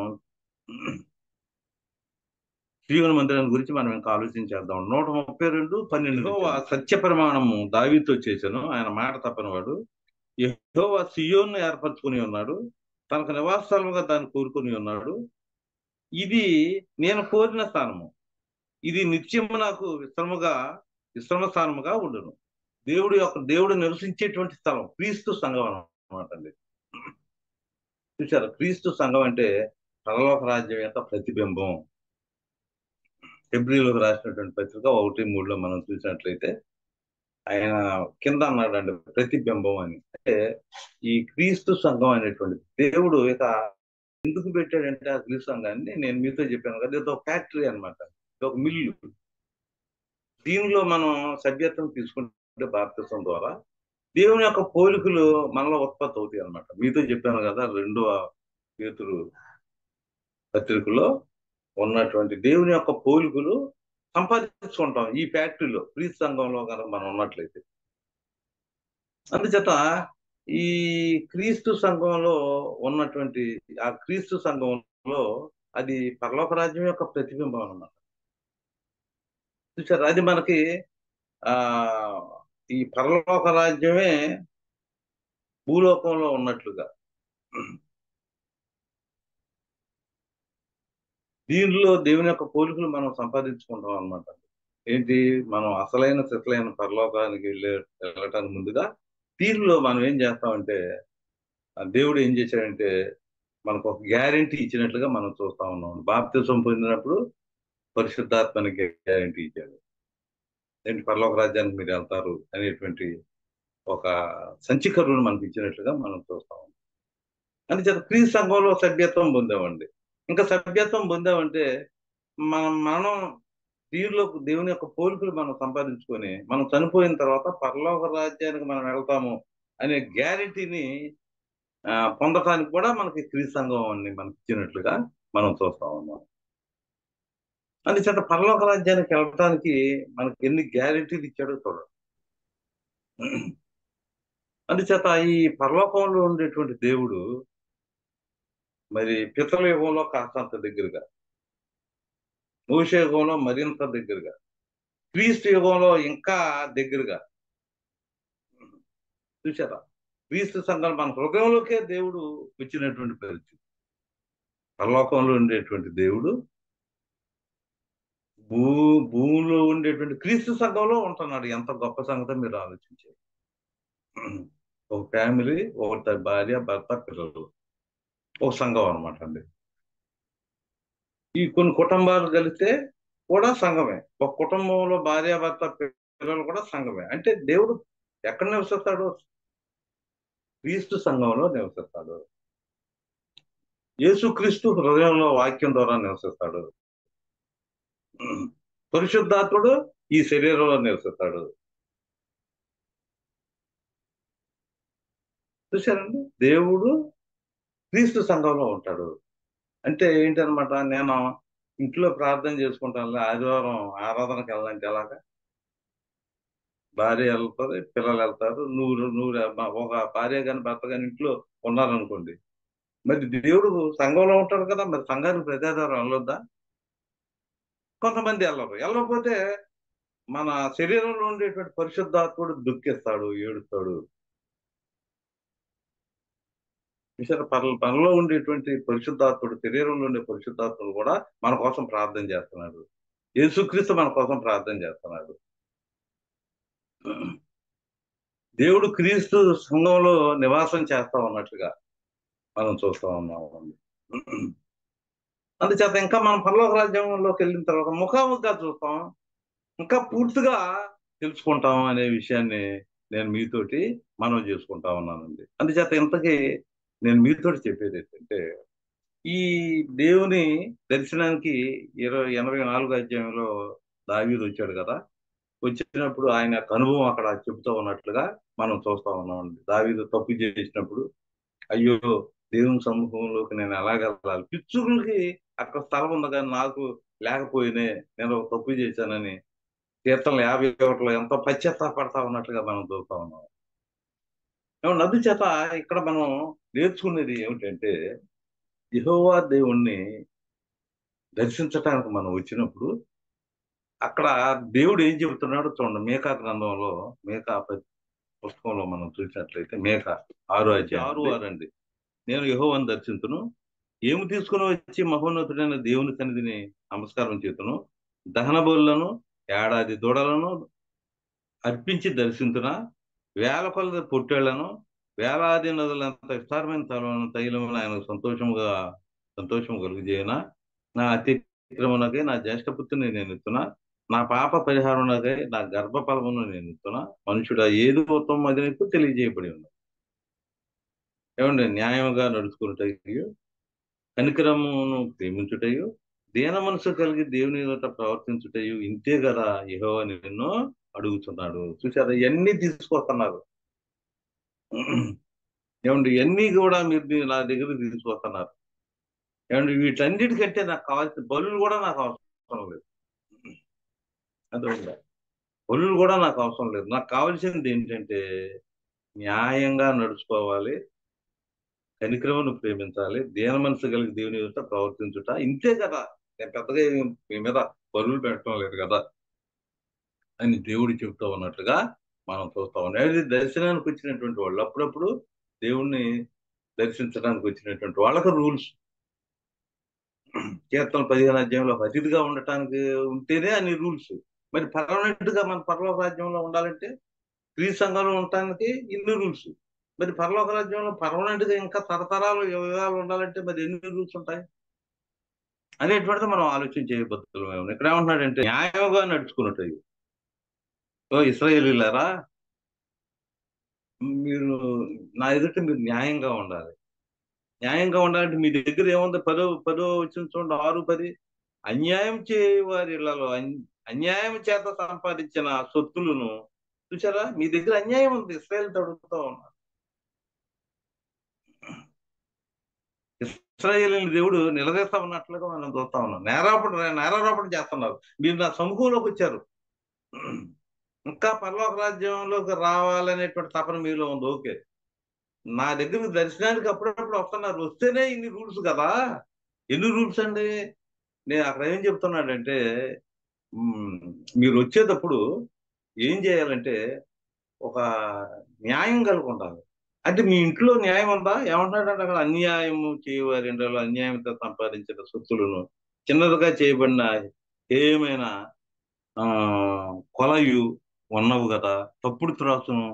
సీయోను మందిరాన్ని గురించి మనం ఇంకా ఆలోచించేద్దాం. 132:12 యెహోవా సత్య ప్రమాణము దావీదుతో చేశాను, ఆయన మాట తప్పని వాడు. యెహోవా సీయోను ఏర్పరచుకుని ఉన్నాడు, తనకు నివాసస్థలముగా దాన్ని కోరుకుని ఉన్నాడు. ఇది నేను కోరిన స్థానము, ఇది నిత్యము నాకు విశ్రమ స్థానముగా ఉండును. దేవుడు నివసించేటువంటి స్థలం క్రీస్తు సంఘం అన్నమాట అండి. చూసారా, క్రీస్తు సంఘం అంటే పరలోక రాజ్యం యొక్క ప్రతిబింబం. హెబ్రీయులకు రాసినటువంటి పత్రిక 1:3 మనం చూసినట్లయితే ఆయన కింద అన్నాడండి ప్రతిబింబం అని. అంటే ఈ క్రీస్తు సంఘం అనేటువంటి దేవుడు ఇక ఎందుకు పెట్టాడంటే ఆ క్రీస్తు సంఘాన్ని నేను మీతో చెప్పాను కదా, ఇది ఒక ఫ్యాక్టరీ అన్నమాట, ఇది ఒక మిల్లు. దీనిలో మనం సభ్యత్వం తీసుకుంటే బాప్తిసం ద్వారా దేవుని యొక్క పోలికలు మనలో ఉత్పత్తి అవుతాయి అన్నమాట. మీతో చెప్పాను కదా, 2వ పేతురు పత్రికలో ఉన్నటువంటి దేవుని యొక్క పోలికలు సంపాదించుకుంటాం ఈ ఫ్యాక్టరీలో, క్రీస్తు సంఘంలో కనుక మనం ఉన్నట్లయితే. అందుచేత ఈ క్రీస్తు సంఘంలో ఉన్నటువంటి ఆ క్రీస్తు సంఘంలో అది పరలోక రాజ్యం యొక్క ప్రతిబింబం అన్నమాట. చూసారు, అది మనకి ఆ ఈ పరలోక రాజ్యమే భూలోకంలో ఉన్నట్లుగా. దీనిలో దేవుని యొక్క పోలికలు మనం సంపాదించుకుంటాం అన్నమాట. ఏంటి, మనం అసలైన సిసలైన పరలోకానికి వెళ్ళటానికి ముందుగా దీనిలో మనం ఏం చేస్తామంటే, ఆ దేవుడు ఏం చేశాడంటే మనకు ఒక గ్యారెంటీ ఇచ్చినట్లుగా మనం చూస్తా ఉన్నాం. బాప్తిసం పొందినప్పుడు పరిశుద్ధాత్మని గ్యారెంటీ ఇచ్చాడు. ఏంటి, పరలోక రాజ్యానికి మీరు వెళ్తారు అనేటువంటి ఒక సంచికరువును మనకి ఇచ్చినట్లుగా మనం చూస్తాం. అందుచేత క్రీస్తు సంఘంలో సభ్యత్వం పొందామండి. ఇంకా సభ్యత్వం పొందామంటే మనం దీనిలో దేవుని యొక్క పోలికలు మనం సంపాదించుకొని మనం చనిపోయిన తర్వాత పరలోక రాజ్యానికి మనం వెళ్తాము అనే గ్యారెంటీని పొందటానికి కూడా మనకి క్రీస్తు సంఘం అని మనకి ఇచ్చినట్లుగా మనం చూస్తా ఉన్నాం. అందుచేత పరలోక రాజ్యానికి వెళ్ళటానికి మనకి ఎన్ని గ్యారెంటీలు ఇచ్చాడో చూడండి. అందుచేత ఈ పరలోకంలో ఉండేటువంటి దేవుడు మరి పితల యుగంలో కాస్తంత దగ్గరగా, మోషే యుగంలో మరింత దగ్గరగా, క్రీస్తు యుగంలో ఇంకా దగ్గరగా. చూసారా, క్రీస్తు సంఘం మన హృదయంలోకే దేవుడు వచ్చినటువంటి పరిస్థితి. పరలోకంలో ఉండేటువంటి దేవుడు భూ భూమిలో ఉండేటువంటి క్రీస్తు సంఘంలో ఉంటున్నాడు. ఎంత గొప్ప సంగతి మీరు ఆలోచించారు. ఒక ఫ్యామిలీ, ఒక భార్య భర్త పిల్లలు, ఒక సంఘం అనమాట అండి. ఈ కొన్ని కుటుంబాలు కలిస్తే కూడా సంఘమే. ఒక కుటుంబంలో భార్య భర్త పిల్లలు కూడా సంఘమే. అంటే దేవుడు ఎక్కడ నివసిస్తాడు? క్రీస్తు సంఘంలో నివసిస్తాడు. యేసుక్రీస్తు హృదయంలో వాక్యం ద్వారా నివసిస్తాడు. పరిశుద్ధాత్ముడు ఈ శరీరంలో నివసిస్తాడు. చూశారండి, దేవుడు క్రీస్తు సంఘంలో ఉంటాడు. అంటే ఏంటనమాట, నేను ఇంట్లో ప్రార్థన చేసుకుంటాను, ఆదివారం ఆరాధనకి వెళ్ళాలంటే ఎలాగా? భార్య వెళ్తుంది, పిల్లలు వెళ్తారు, నువ్వు నువ్వు ఒక భార్య కానీ భర్త కానీ ఇంట్లో ఉన్నారనుకోండి, మరి దేవుడు సంఘంలో ఉంటాడు కదా, మరి సంఘానికి ప్రజాదరణ వెళ్ళొద్దా? కొంతమంది వెళ్ళరు. వెళ్ళకపోతే మన శరీరంలో ఉండేటువంటి పరిశుద్ధాత్ముడు దుఃఖిస్తాడు, ఏడుస్తాడు. చూసారా, మనలో ఉండేటువంటి పరిశుద్ధాత్ముడు, శరీరంలో ఉండే పరిశుద్ధాత్ముడు కూడా మన కోసం ప్రార్థన చేస్తున్నాడు. యేసుక్రీస్తు మన కోసం ప్రార్థన చేస్తున్నాడు. దేవుడు క్రీస్తు సంఘంలో నివాసం చేస్తా ఉన్నట్లుగా మనం చూస్తా ఉన్నాము. అందుచేత ఇంకా మనం పరలోక రాజ్యంలోకి వెళ్ళిన తర్వాత ముఖాముఖిగా చూస్తాం, ఇంకా పూర్తిగా తెలుసుకుంటాం అనే విషయాన్ని నేను మీతోటి మనం చేసుకుంటా ఉన్నానండి. అందుచేత ఇంతకీ నేను మీతోటి చెప్పేది ఏంటంటే, ఈ దేవుని దర్శనానికి 84 అధ్యాయంలో దావీదు వచ్చాడు కదా. వచ్చినప్పుడు ఆయన యొక్క అనుభవం అక్కడ చెబుతూ ఉన్నట్లుగా మనం చూస్తా ఉన్నామండి. దావీదు తప్పు చేసినప్పుడు, అయ్యో దేవుని సమూహంలోకి నేను ఎలాగెళ్ళాలి, పిచ్చుకులకి అక్కడ స్థలం ఉంది కానీ నాకు లేకపోయినే, నేను ఒక తప్పు చేశానని కీర్తనలు 51లో ఎంతో పశ్చాత్తాపడతా ఉన్నట్లుగా మనం చూస్తా ఉన్నాం. అందుచేత ఇక్కడ మనం నేర్చుకునేది ఏమిటంటే, యెహోవా దేవుణ్ణి దర్శించటానికి మనం వచ్చినప్పుడు అక్కడ దేవుడు ఏం చెబుతున్నాడో చూడండి. మీకా గ్రంథంలో, పుస్తకంలో మనం చూసినట్లయితే మీకా 6:6 అండి. నేను యెహోవాను దర్శించును, ఏమి తీసుకుని వచ్చి మహోన్నతుడైన దేవుని సన్నిధిని నమస్కారం చేతును, దహన బలులను ఏడాది దూడలను అర్పించి దర్శించున, వేల కొలది పొట్టేళ్లను, వేలాది నదులంత విస్తారమైన తైలమును ఆయన సంతోషము కలుగజేయన, నా అతిక్రమణకై నా జ్యేష్ఠపుత్రుని నేను ఎత్తున, నా పాప పరిహారమునకై నా గర్భఫలమును నేను ఎత్తున, మనుషుడు ఏది ఉత్తమం అది నీకు తెలియజేయబడి ఉన్నది. ఏమండి, న్యాయముగా నడుచుకున్నటయు, కనికరమును ప్రేమించుటయు, దీన మనసు కలిగి దేవుని ఎదుట ప్రవర్తించుటయు, ఇంతే కదా యెహోవా నిన్ను అడుగుతున్నాడు. చూసారా, ఇవన్నీ తీసుకొస్తున్నారు. ఏమండి, ఇవన్నీ కూడా మీరు నా దగ్గరికి తీసుకొస్తున్నారు. ఏమండి, వీటన్నిటికంటే నాకు కావాల్సిన బలులు కూడా నాకు అవసరం లేదు. అర్థమైందా? బలులు కూడా నాకు అవసరం లేదు. నాకు కావాల్సింది ఏంటంటే, న్యాయంగా నడుచుకోవాలి, కనికరమును ప్రేమించాలి, దీన మనసు కలిగి దేవుని ఎదుట ప్రవర్తించుట, ఇంతే కదా. నేను పెద్దగా మీ మీద బరువులు పెట్టడం లేదు కదా అని దేవుడు చెబుతూ ఉన్నట్లుగా మనం చూస్తా ఉన్నాం. అది దర్శనానికి వచ్చినటువంటి వాళ్ళు అప్పుడప్పుడు దేవుణ్ణి దర్శించడానికి వచ్చినటువంటి వాళ్ళకి రూల్స్. కీర్తన 15 అధ్యాయంలో అతిథిగా ఉండటానికి ఉంటేనే అన్ని రూల్స్. మరి పర్మనెంట్ గా మన పరలోక రాజ్యంలో ఉండాలంటే, క్రీస్తు సంఘంలో ఉండటానికి ఇన్ని రూల్స్. మరి పరలోక రాజ్యంలో పర్మనెంట్ గా ఇంకా తరతరాలు యుగాలు ఉండాలంటే మరి ఎన్ని రూల్స్ ఉంటాయి అనేటువంటిది మనం ఆలోచన చేయబద్దులు. ఇక్కడ ఏమంటున్నాడంటే, న్యాయంగా నడుచుకున్నట్టు. ఓ ఇశ్రాయేలీయులారా, మీరు నా ఎదుట మీరు న్యాయంగా ఉండాలి. న్యాయంగా ఉండాలంటే మీ దగ్గర ఏముంది? పదో వచ్చిన చూడండి, 6-10. అన్యాయం చేయవారి ఇళ్లలో అన్యాయం చేత సంపాదించిన సొత్తులను చూసారా, మీ దగ్గర అన్యాయం ఉంది. ఇశ్రాయేలు అడుగుతా ఉన్నారు. ఇశ్రాయేలీయుల దేవుడు నిలదీస్తా ఉన్నట్లుగా మనం చూస్తా ఉన్నాం. నేరారోపణ చేస్తున్నారు. మీరు నా సమూహంలోకి వచ్చారు, ఇంకా పరలోక రాజ్యంలోకి రావాలనేటువంటి తపన మీలో ఉంది. ఓకే, నా దగ్గరికి దర్శనానికి అప్పుడప్పుడు వస్తున్నారు. వస్తేనే ఇన్ని రూల్స్ కదా. ఎన్ని రూల్స్ అండి? నేను అక్కడ ఏం చెప్తున్నాడంటే, మీరు వచ్చేటప్పుడు ఏం చేయాలంటే, ఒక న్యాయం కలిగి ఉండాలి. అంటే మీ ఇంట్లో న్యాయం ఉందా? ఏమంటున్నాడంటే అక్కడ, అన్యాయము చేయవారి ఇండ్లలో అన్యాయంతో సంపాదించిన సొత్తులను, చిన్నదిగా చేయబడిన ఏమైనా ఆ కొలయు ఉన్నవు కదా, తప్పుడు త్రాసును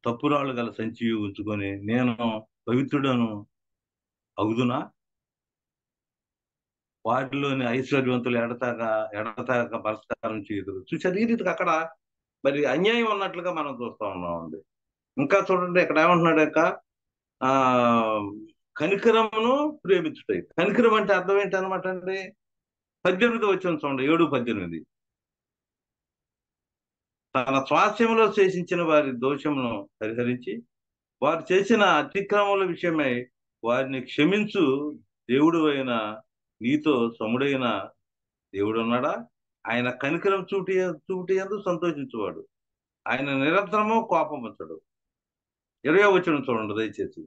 తప్పురాళ్ళు గల సంచి ఉంచుకొని నేను పవిత్రుడను అగుదునా, వాటిలోని ఐశ్వర్యవంతులు ఎడతాక బలత్కారం చేయదురు. చూసారు, ఈ రీతికి అక్కడ మరి అన్యాయం ఉన్నట్లుగా మనం చూస్తా ఉన్నామండి. ఇంకా చూడండి, ఇక్కడ ఏమంటున్నాడు యొక్క ఆ కనికరమును ప్రేమించుతాయి. కనికరం అంటే అర్థం ఏంటి అనమాట అండి? 18 వచ్చిన చూడండి, 7-18. తన స్వాస్థ్యంలో శేషించిన వారి దోషమును పరిహరించి వారు చేసిన అతిక్రమముల విషయమై వారిని క్షమించు దేవుడు అయిన నీతో సముడైన దేవుడు ఉన్నాడా? ఆయన కనికరం చూటి యందు సంతోషించువాడు, ఆయన నిరంతరము కోపం వచ్చాడు. 20 వచనం చూడండి దయచేసి.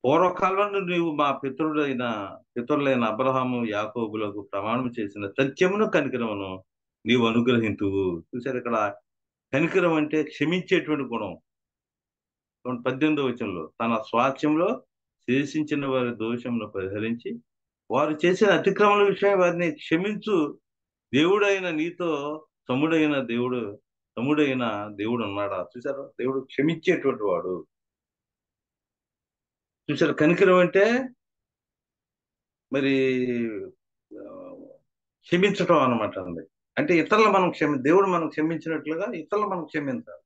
పూర్వకాలంలో నీవు మా పితరులైన అబ్రహాము యాకోబులకు ప్రమాణం చేసిన సత్యమును కనికరమును నీవు అనుగ్రహింతువు. చూసారు ఇక్కడ, కనికరం అంటే క్షమించేటువంటి గుణం. 18వ వచనంలో తన స్వాస్థ్యంలో శేషించిన వారి దోషమును పరిహరించి వారు చేసిన అతిక్రమణ విషయం వారిని క్షమించు దేవుడైన నీతో తమ్ముడైన తమ్ముడైన దేవుడు ఉన్నాడా. చూసారు, దేవుడు క్షమించేటువంటి వాడు. చూసారు, కనికరం అంటే మరి ఆ, క్షమించటం అనమాట అండి. అంటే ఇతరులు మనం దేవుడు మనం క్షమించినట్లుగా ఇతరులు మనం క్షమించాలి.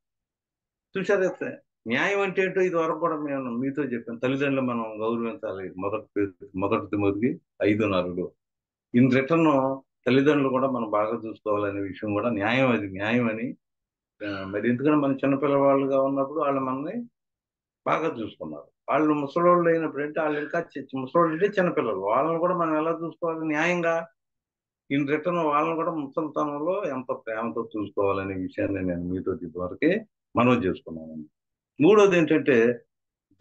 చూసారైతే న్యాయం అంటే ఏంటో ఇది వరకు కూడా మేము మీతో చెప్పాను. తల్లిదండ్రులు మనం గౌరవించాలి. మొదటి తిమోతికి 5:4. ఇన్ రిటర్న్ తల్లిదండ్రులు కూడా మనం బాగా చూసుకోవాలనే విషయం కూడా న్యాయం, అది న్యాయం అని. మరి ఎందుకంటే మన చిన్నపిల్లవాళ్ళుగా ఉన్నప్పుడు వాళ్ళు మనల్ని బాగా చూసుకున్నారు. వాళ్ళు ముసలోళ్ళు అయినప్పుడు అంటే వాళ్ళు ఇంకా ముసలోళ్ళు అంటే చిన్నపిల్లలు, వాళ్ళని కూడా మనం ఎలా చూసుకోవాలి న్యాయంగా. ఇన్ రిటర్న్ వాళ్ళని కూడా ముసలితనంలో ఎంత ప్రేమతో చూసుకోవాలనే విషయాన్ని నేను మీతో ఇదివరకే మనవి చేసుకున్నాను. మూడోది ఏంటంటే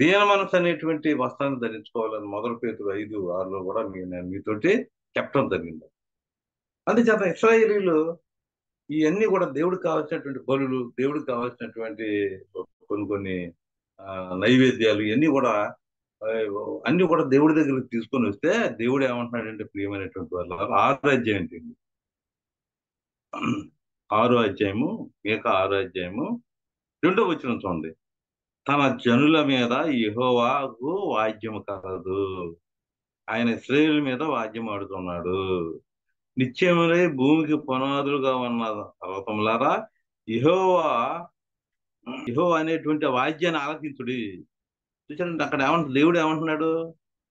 దీన మనసు అనేటువంటి వస్త్రాన్ని ధరించుకోవాలని 1 పేతురు 5:6 కూడా నేను మీతోటి చెప్పడం జరిగింది. అందుచేత ఇశ్రాయేలీలు ఇవన్నీ కూడా దేవుడికి కావాల్సినటువంటి బలులు, దేవుడికి కావాల్సినటువంటి కొన్ని కొన్ని నైవేద్యాలు, ఇవన్నీ కూడా ఆ, అన్ని కూడా దేవుడి దగ్గరికి తీసుకొని వస్తే దేవుడు ఏమంటున్నాడంటే, ప్రియమైనటువంటి వాళ్ళ 6వ అధ్యాయం ఏంటి, 6వ అధ్యాయము, 6వ అధ్యాయము 2వ వచనం చూడండి. తన జనుల మీద యెహోవాకు వాద్యము కలదు, ఆయన ఇశ్రాయేలు మీద వాద్యం ఆడుతున్నాడు. నిత్యములై భూమికి పునాదులుగా ఉన్న పర్వతములారా, యెహోవా యెహోవా అనేటువంటి వాద్యాన్ని ఆలకించుడి. చూసారంటే అక్కడ దేవుడు ఏమంటున్నాడు,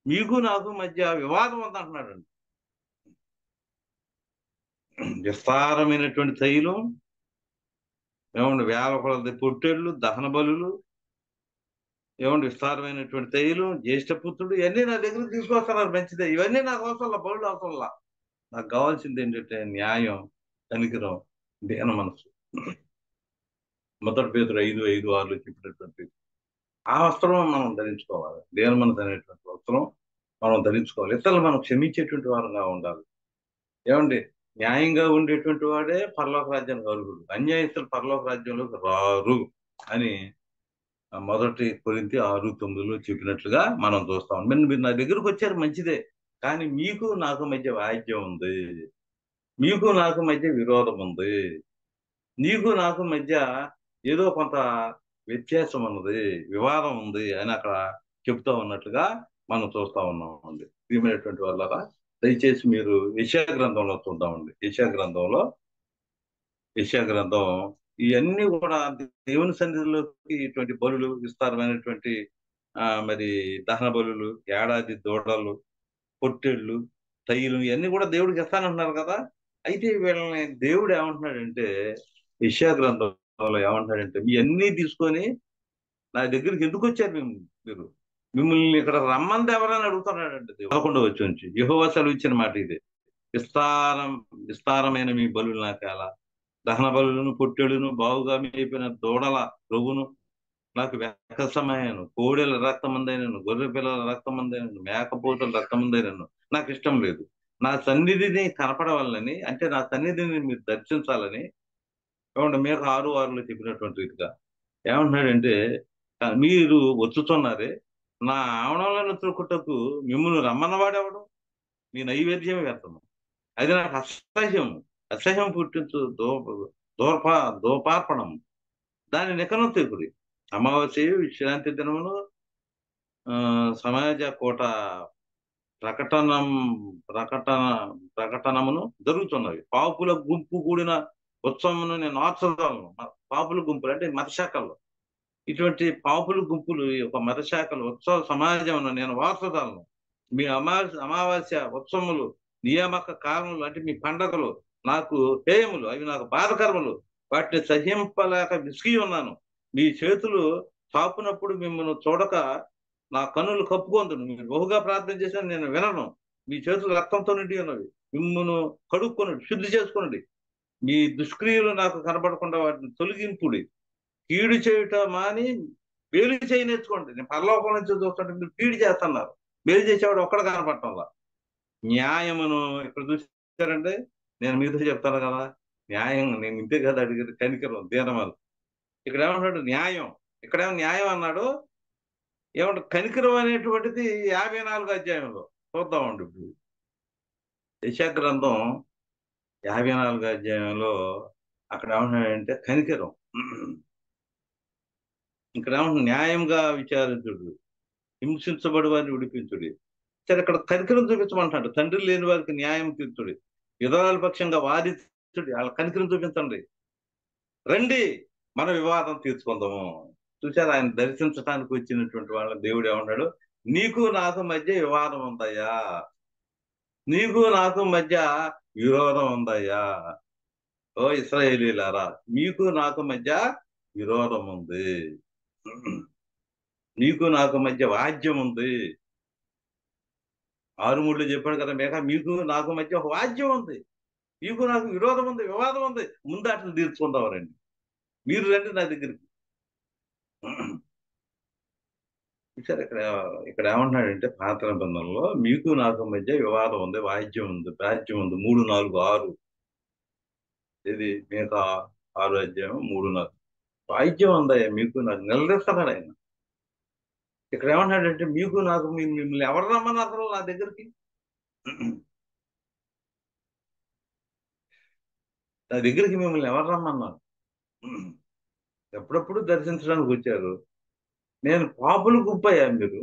మీకు నాకు మధ్య వివాదం ఉందంటున్నాడు అండి. విస్తారమైనటువంటి తైలం, ఏమండి వేల కొలది పొట్టేళ్ళు, దహన బలులు, ఏమండి విస్తారమైనటువంటి తైలం, జ్యేష్ఠపుత్రుడు, ఇవన్నీ నా దగ్గర తీసుకొస్తున్నారు. మంచిదే, ఇవన్నీ నాకు అవసరంలా, బలుడు అవసరంలా. నాకు కావాల్సింది ఏంటంటే న్యాయం, కనికరం, దీన మనసు. 1 పేతురు 5:5-6 చెప్పినటువంటి ఆ వస్త్రం మనం ధరించుకోవాలి. దీన మనసు అనేటువంటి వస్త్రం మనం ధరించుకోవాలి. ఇతరులు మనం క్షమించేటువంటి వారంగా ఉండాలి. ఏమండి, న్యాయంగా ఉండేటువంటి వాడే పరలోక రాజ్యానికి అర్హుడు, అన్యాయస్తులు పరలోక రాజ్యంలోకి రారు అని 1 కొరింథీ 6:9 చెప్పినట్లుగా మనం చూస్తాం. మీరు నా దగ్గరకు వచ్చారు, మంచిదే, కానీ మీకు నాకు మధ్య వాయిద్యం ఉంది, మీకు నాకు మధ్య విరోధం ఉంది, నీకు నాకు మధ్య ఏదో కొంత వ్యత్యాసం ఉన్నది, వివాదం ఉంది అని అక్కడ చెప్తా ఉన్నట్లుగా మనం చూస్తా ఉన్నామండి. ప్రియమైనటువంటి వాళ్ళరా, దయచేసి మీరు యెషయా గ్రంథంలో చూద్దామండి. యెషయా గ్రంథం ఇవన్నీ కూడా దేవుని సన్నిధిలోకి ఇటువంటి బలులు, విస్తారమైనటువంటి మరి దహన బలులు, ఏడాది దూడలు, పొట్టేళ్ళు, తైలు, ఇవన్నీ కూడా దేవుడికి ఇస్తానంటున్నారు కదా. అయితే వీళ్ళని దేవుడు ఏమంటున్నాడంటే, యెషయా గ్రంథంలో ఏమంటున్నాడంటే, ఇవన్నీ తీసుకొని నా దగ్గరికి ఎందుకు వచ్చారు మీరు మిమ్మల్ని ఇక్కడ రమ్మంది ఎవరని అడుగుతున్నాడంటే దేవుడు. 11వ వచనం నుంచి యెహోవా సెలవు ఇచ్చిన మాట ఇదే, విస్తారమైన మీ బలులు నాకేలా, దహన బలులను, పొట్టెడును, బావుగా మేపిన దూడల రొవ్వును నాకు వెక్కసమయ్యాను, కోడెల రక్తమందైనను, గొర్రె పిల్లల రక్తమందైనను, మేకపోతుల రక్తమందైనను నాకు ఇష్టం లేదు. నా సన్నిధిని కనపడవాలని, అంటే నా సన్నిధిని మీరు దర్శించాలని, ఏమంటే మీకు 6:6 చెప్పినటువంటి రీతిగా ఏమంటున్నాడంటే, మీరు వచ్చుతున్నారే, నా ఆవరణలను త్రొక్కుటకు మిమ్మల్ని రమ్మన్నవాడెవడు, మీ నైవేద్యం వ్యర్థము, అది నాకు అసహ్యం పుట్టించు దూపార్పణం, దాని నికనం తెగుడి. అమావాస్య, విశ్రాంతి దినమును, సమాజ కోట ప్రకటనం ప్రకటన ప్రకటనమును జరుగుతున్నవి. పాపుల గుంపు కూడిన ఉత్సవమును నేను ఆర్చగలను. పాపుల గుంపులు అంటే మతశాఖల్లో, ఇటువంటి పాపుల గుంపులు ఒక మతశాఖలు ఉత్సవ సమాజమును నేను వార్చగలను. మీ అమావాస్య ఉత్సవములు, నియామక కారణములు అంటే మీ పండగలు నాకు హేయములు, అవి నాకు బాధకరములు, వాటిని సహింపలేక విసిగి ఉన్నాను. మీ చేతులు చాపునప్పుడు మిమ్మల్ని చూడక నా కన్నులు కప్పుకొందును. మీరు బహుగా ప్రార్థన చేసినా నేను వినను. మీ చేతులు రక్తంతో నిండి ఉన్నవి, మిమ్మల్ని కడుక్కొనండి, శుద్ధి చేసుకోండి. మీ దుష్క్రియలు నాకు కనబడకుండా వాటిని తొలగింపుడి. కీడు చేయుట మాని మేలు చేయి నేర్చుకోండి. నేను పరలోకం నుంచి చూస్తుంటే మీరు కీడు చేస్తున్నారు. మేలు చేసేవాడు ఒక్కడ కనపడటంలా. న్యాయమును ఇక్కడ చూసారంటే నేను మీతో చెప్తాను కదా, న్యాయం నేను ఇంతే కదా అడిగేది, కనికరం, దీనమలు. ఇక్కడ ఏమంటాడు న్యాయం, ఇక్కడేమో న్యాయం అన్నాడు, ఏమంటాడు కనికరం అనేటువంటిది 54 అధ్యాయంలో చూద్దామండి. ఇప్పుడు యెషయా గ్రంథం 54 అధ్యాయంలో అక్కడ ఏమంటున్నాడంటే కనికరం. ఇక్కడ ఏమంటున్నా న్యాయంగా విచారించుడు, హింసించబడి వారిని విడిపించుడి. సరే, ఇక్కడ కనికరం చూపించమంటాడు. తండ్రి లేని వారికి న్యాయం తీర్చుడి, విధవాల పక్షంగా వాదించుడి, వాళ్ళ కనికరం చూపించండి. రండి మన వివాదం తీర్చుకుందాము. చూసారు, ఆయన దర్శించడానికి వచ్చినటువంటి వాళ్ళ దేవుడు ఏమన్నాడు, నీకు నాకు మధ్య వివాదం ఉందయ్యా, నీకు నాకు మధ్య విరోధం ఉందయ్యా. ఓ ఇశ్రాయేలీలారా, మీకు నాకు మధ్య విరోధం ఉంది, మీకు నాకు మధ్య వాద్యం ఉంది. 6:3 చెప్పాడు కదా మేక, మీకు నాకు మధ్య ఒక వాద్యం ఉంది, మీకు నాకు విరోధం ఉంది, వివాదం ఉంది, ముందు అట్లా తీర్చుకుందాం రండి, మీరు రండి నా దగ్గరికి. చూసారు, ఇక్కడ ఇక్కడ ఏమంటున్నాడంటే పాత నిబంధనలో మీకు నాకు మధ్య వివాదం ఉంది, వాద్యం ఉంది, వాద్యం ఉంది. 3, 4, 6 ఇది మిగతా 6 అధ్యాయం 3, 4 వాయిద్యం ఉందయ్యా మీకు నాకు, నిలదీస్తున్నాడు ఆయన. ఇక్కడ ఏమంటున్నాడంటే మీకు నాకు మిమ్మల్ని ఎవరు రమ్మన్నారు అసలు నా దగ్గరికి, నా దగ్గరికి మిమ్మల్ని ఎవరు రమ్మన్నారు? ఎప్పుడప్పుడు దర్శించడానికి వచ్చారు. నేను పాపులు గుప్పయ్యా మీరు,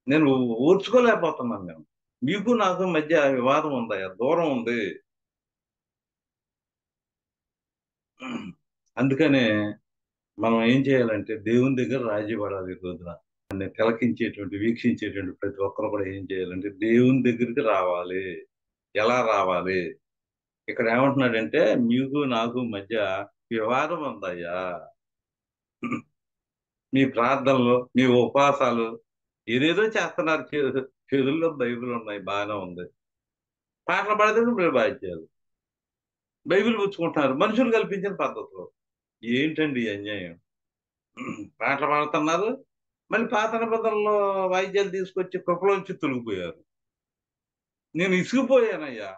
నేను ఓర్చుకోలేకపోతున్నాను. నేను మీకు నాకు మధ్య వివాదం ఉందయ్యా, దూరం ఉంది. అందుకనే మనం ఏం చేయాలంటే దేవుని దగ్గర రాజీ పడాలి. ఈ రోజున దాన్ని తిలకించేటువంటి, వీక్షించేటువంటి ప్రతి ఒక్కరు కూడా ఏం చేయాలంటే దేవుని దగ్గరికి రావాలి. ఎలా రావాలి? ఇక్కడ ఏమంటున్నాడంటే మీకు నాకు మధ్య వివాదం ఉందయ్యా. మీ ప్రార్థనలు, మీ ఉపవాసాలు ఏదేదో చేస్తున్నారు, చేతుల్లో బైబిల్ ఉన్నాయి, బాగానే ఉంది. పాటలు పాడితే మీరు బాధ్యాలు, బైబిల్ పుచ్చుకుంటున్నారు మనుషులు కల్పించిన పద్ధతులు. ఏంటండి ఈ అన్యాయం? పాటలు పాడుతున్నారు, మళ్ళీ పాత నిబంధనలో వాయిద్యాలు తీసుకొచ్చి కృపలోంచి తొలగిపోయారు. నేను ఇసిగిపోయానయ్యా.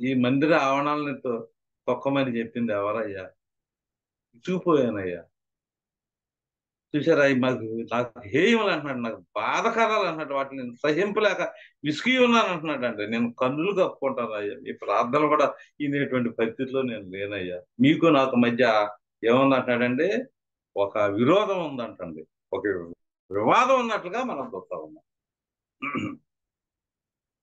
ఈ మందిర ఆవరణాలని తొక్కమని చెప్పింది ఎవరయ్యా? ఇసిగిపోయానయ్యా. చూసారా, నాకు హేయములు అంటున్నాడు, నాకు బాధకరాలు అంటున్నాడు, వాటిని నేను సహింపలేక విసిగి ఉన్నాను అంటున్నాడు. అంటే నేను కన్నులు కప్పుకుంటాను అయ్యా, ఈ ప్రార్థనలు కూడా ఇనేటువంటి పరిస్థితిలో నేను లేనయ్యా. మీకు నాకు మధ్య ఏముంది అంటున్నాడండి, ఒక విరోధం ఉందంటండి, ఒక వివాదం ఉన్నట్లుగా మనం చూస్తా ఉన్నాం.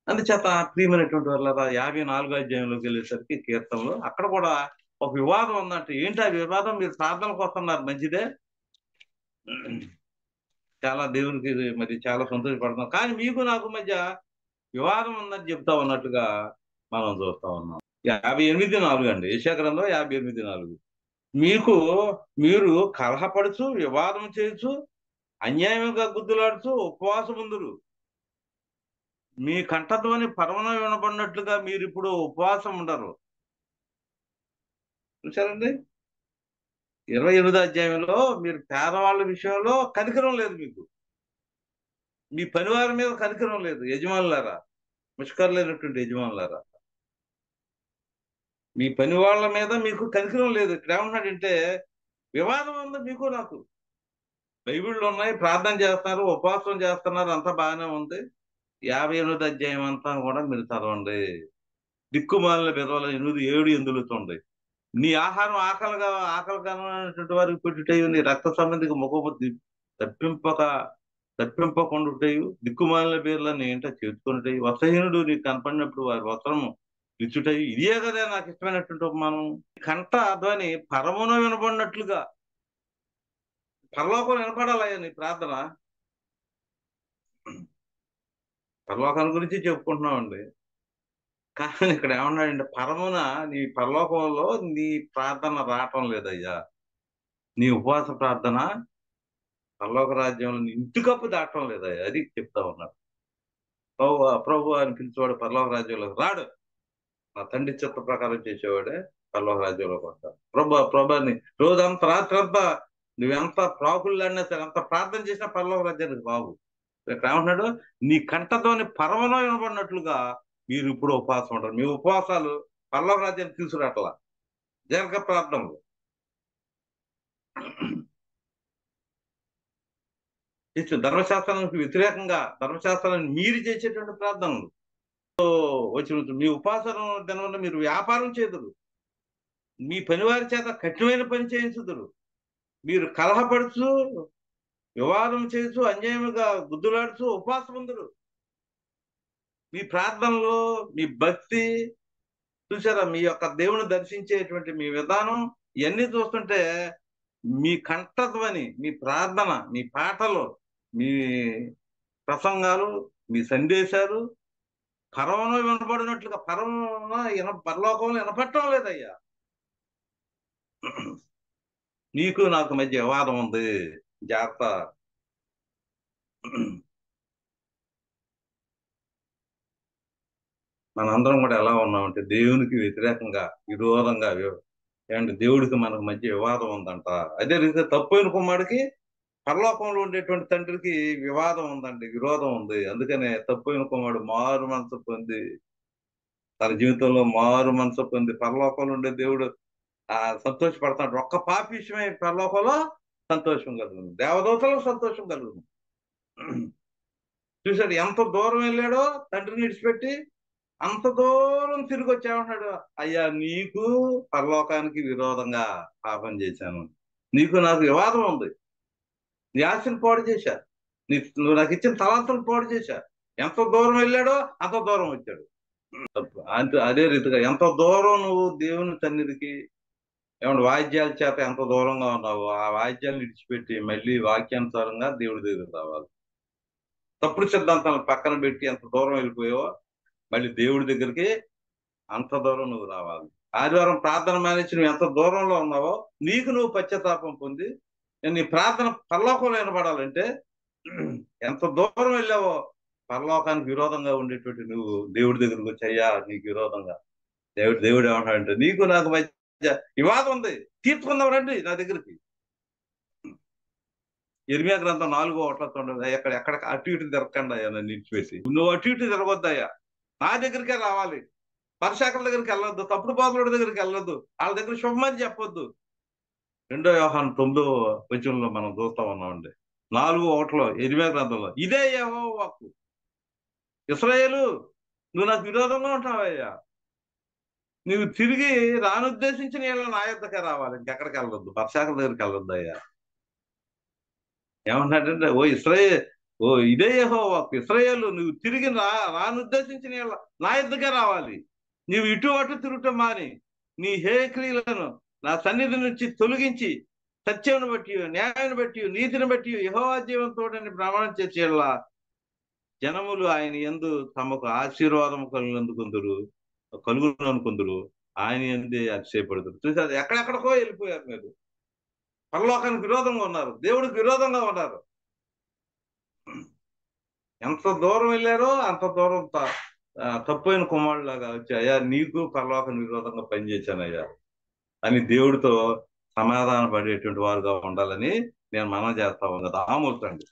అందుచేత ప్రియమైనటువంటి వాళ్ళ 54 అధ్యాయంలోకి వెళ్ళేసరికి కీర్తనలు అక్కడ కూడా ఒక వివాదం ఉందంటే, ఏంటి ఆ వివాదం? మీరు ప్రార్థనకు వస్తున్నారు, మంచిదే, చాలా దేవునికి మరి చాలా సంతోషపడుతున్నాం, కానీ మీకు నాకు మధ్య వివాదం ఉందని చెప్తా ఉన్నట్టుగా మనం చూస్తా ఉన్నాం. 58:4 అండి, యెషయా గ్రంథం 58:4. మీరు కలహపడుచు, వివాదం చేయొచ్చు, అన్యాయంగా గుద్దులాడుచు ఉపవాసం ఉందురు, మీ కంఠధ్వని పరమన వినబడినట్లుగా మీరు ఇప్పుడు ఉపవాసం ఉండరు. చూసారండి, 28 అధ్యాయంలో మీరు పేదవాళ్ళ విషయంలో కనికరం లేదు మీకు, మీ పనివారి మీద కనికరం లేదు. యజమానులారా, ముష్కర్లేనటువంటి యజమానులారా, మీ పని వాళ్ళ మీద మీకు కనికరం లేదు. ఇక్కడ ఏమంటున్నాడంటే వివాదం ఉంది మీకు నాకు. బైబిళ్ళు ఉన్నాయి, ప్రార్థన చేస్తున్నారు, ఉపవాసం చేస్తున్నారు, అంతా బాగానే ఉంది. 58 అధ్యాయం అంతా కూడా మీరు చదవండి. దిక్కుమాలిన విధవల 8:7 చూడండి. నీ ఆహారం ఆకలిగానటువంటి వారికి పెట్టుటయు, నీ రక్త సంబంధికి ముఖము తప్పింపకుండుటయు, దిక్కుమాలిన పేర్లను ఏంటో చేర్చుకున్నటయు, వస్త్రహీనుడు నీకు కనపడినప్పుడు వారి వస్త్రము ఇచ్చుటయు, ఇదే కదా నాకు ఇష్టమైనటువంటి ఉపమానం. కంట ధ్వని పరమున వినపడినట్లుగా, పరలోకం వినపడాలయ్యా నీ ప్రార్థన. పరలోకాన్ని గురించి చెప్పుకుంటున్నామండి, కానీ ఇక్కడ ఏమన్నాడంటే పరమున, నీ పరలోకంలో నీ ప్రార్థన రావటం లేదయ్యా, నీ ఉపవాస ప్రార్థన పరలోక రాజ్యంలో నీ ఇంటికప్పు దాటం లేదయ్యా, అది చెప్తా ఉన్నాడు. ప్రభు అని పిలిచేవాడు పరలోక రాజ్యంలోకి రాడు, నా తండ్రి చిత్త ప్రకారం చేసేవాడే పరలోక రాజ్యంలోకి వస్తాడు. ప్రభు అని రోజంతా రాత్రంతా నువ్వెంత ప్రాకులాడినా సరే, ఎంత ప్రార్థన చేసినా పరలోక రాజ్యానికి బాబు. ఇక్కడ ఏమంటున్నాడు, నీ కంఠధ్వని పరమలో వినబడినట్లుగా మీరు ఇప్పుడు ఉపవాసం ఉంటారు. మీ ఉపవాసాలు పరలోక రాజ్యాన్ని తీసుకురావట్లా, దీర్ఘ ప్రార్థనలు. ధర్మశాస్త్రానికి వ్యతిరేకంగా, ధర్మశాస్త్రాన్ని మీరి చేసేటువంటి ప్రార్థనలు వచ్చి మీ ఉపాసన దినంలో మీరు వ్యాపారం చేదురు, మీ పనివారి చేత కఠినమైన పని చేయించుదురు, మీరు కలహపడుచు వివాదం చేస్తూ అన్యాయముగా గుద్దులాడుతూ ఉపవాసం ఉందరు. మీ ప్రార్థనలో మీ భక్తి చూసారా, మీ యొక్క దేవుని దర్శించేటువంటి మీ విధానం, ఇవన్నీ చూస్తుంటే మీ కంఠధ్వని, మీ ప్రార్థన, మీ పాటలు, మీ ప్రసంగాలు, మీ సందేశాలు పరమలో వినపడినట్లుగా, పరలోకంలో వినపడటం లేదయ్యా. నీకు నాకు మధ్య వివాదం ఉంది, జాగ్రత్త. మనందరం కూడా ఎలా ఉన్నామంటే దేవునికి వ్యతిరేకంగా, విరోధంగా, ఏమంటే దేవుడికి మనకు మధ్య వివాదం ఉందంట. అదే రీతి తప్పైన కుమారుడికి పరలోకంలో ఉండేటువంటి తండ్రికి వివాదం ఉందండి, విరోధం ఉంది. అందుకనే తప్పైన కుమారుడు మారు మనసు పొంది, తన జీవితంలో మారు మనసు పొంది పరలోకంలో ఉండే దేవుడు సంతోషపడతాడు. ఒక్క పాపి విషయమే పరలోకంలో సంతోషం కలుగుతుంది, దేవదూతలకు సంతోషం కలుగుతుంది. చూశాడు ఎంత దూరం వెళ్ళాడో తండ్రిని విడిచిపెట్టి, అంత దూరం తిరిగి వచ్చామన్నాడు. అయ్యా, నీకు పరలోకానికి విరోధంగా పాపం చేశాను, నీకు నాకు వివాదం ఉంది, నీ ఆశను పాడు చేశా, నువ్వు నాకు ఇచ్చిన తలాంతులు పాడు చేశా. ఎంత దూరం వెళ్ళాడో అంత దూరం వచ్చాడు. అదే రీతిగా ఎంత దూరం నువ్వు దేవుని సన్నిధికి, ఏమన్నా వాయిద్యాల చేత ఎంత దూరంగా ఉన్నావు, ఆ వాయిద్యాలను విడిచిపెట్టి మళ్ళీ వాక్యానుసారంగా దేవుడి దగ్గర రావాలి. తప్పుడు సిద్ధాంతాలను పక్కన పెట్టి ఎంత దూరం వెళ్ళిపోయావో మళ్ళీ దేవుడి దగ్గరికి అంత దూరం నువ్వు రావాలి. ఆదివారం ప్రార్థన మానేసి నువ్వు ఎంత దూరంలో ఉన్నావో నీకు నువ్వు పశ్చాత్తాపం పొంది నీ ప్రార్థన పరలోకంలో వినపడాలంటే ఎంత దూరం వెళ్ళావో పరలోకానికి విరోధంగా ఉండేటువంటి నువ్వు దేవుడి దగ్గరికి వచ్చి, అయ్యా నీకు విరోధంగా దేవుడు ఏమంటాడంటే, నీకు నాకు మధ్య వివాదం ఉంది, తీర్చుకుందాం రండి నా దగ్గరికి. ఇర్మియా గ్రంథం 4:1 ఎక్కడ అటు ఇటు తిరగకుండా అయ్యా నన్ను నిలిచివేసి, నువ్వు అటు ఇటు తిరగొద్దయ్యా, నా దగ్గరికే రావాలి. పరశాఖల దగ్గరికి వెళ్ళొద్దు, తప్పుడు బాధుల దగ్గరికి వెళ్ళొద్దు, వాళ్ళ దగ్గర శుభమని చెప్పొద్దు. 2 యోహాను 9 మనం చూస్తా ఉన్నామండి. 4:1 ఇర్మియా గ్రంథంలో ఇదే యెహోవా వాక్కు, ఇశ్రాయేలు నువ్వు నాకు విరోధంగా ఉంటావయ్యా, నువ్వు తిరిగి రానుద్దేశించిన వీళ్ళ నా యొద్దకే రావాలి, ఇంకెక్కడికి వెళ్ళొద్దు, పరశాఖల దగ్గరికి వెళ్ళొద్దు అయ్యా. ఏమంటాడంటే, ఇదే యెహోవా వాక్కు, ఇశ్రాయేలు నువ్వు తిరిగి రానుద్దేశించిన వీళ్ళ నా యొద్దకే రావాలి. నీవు ఇటు అటు తిరుగుటం మాని నీ హేయక్రియలను నా సన్నిధి నుంచి తొలగించి సత్యమును బట్టి, న్యాయాన్ని బట్టి, నీతిని బట్టి యెహోవా జీవంతో ప్రమాణం చేసేలా జనములు ఆయన యందు తమకు ఆశీర్వాదం కలుగుననుకుందురు, ఆయన యందే అతిశయపడుతురు. చూసారు, ఎక్కడెక్కడికో వెళ్ళిపోయారు మీరు, పరలోకానికి విరోధంగా ఉన్నారు, దేవుడికి విరోధంగా ఉన్నారు. ఎంత దూరం వెళ్ళారో అంత దూరం తప్పైన కుమారులాగా వచ్చి, అయ్యా నీకు పరలోకానికి విరోధంగా పనిచేశానయ్యా అని దేవుడితో సమాధాన పడేటువంటి వారుగా ఉండాలని నేను మనం చేస్తా కదా. ఆమోదండి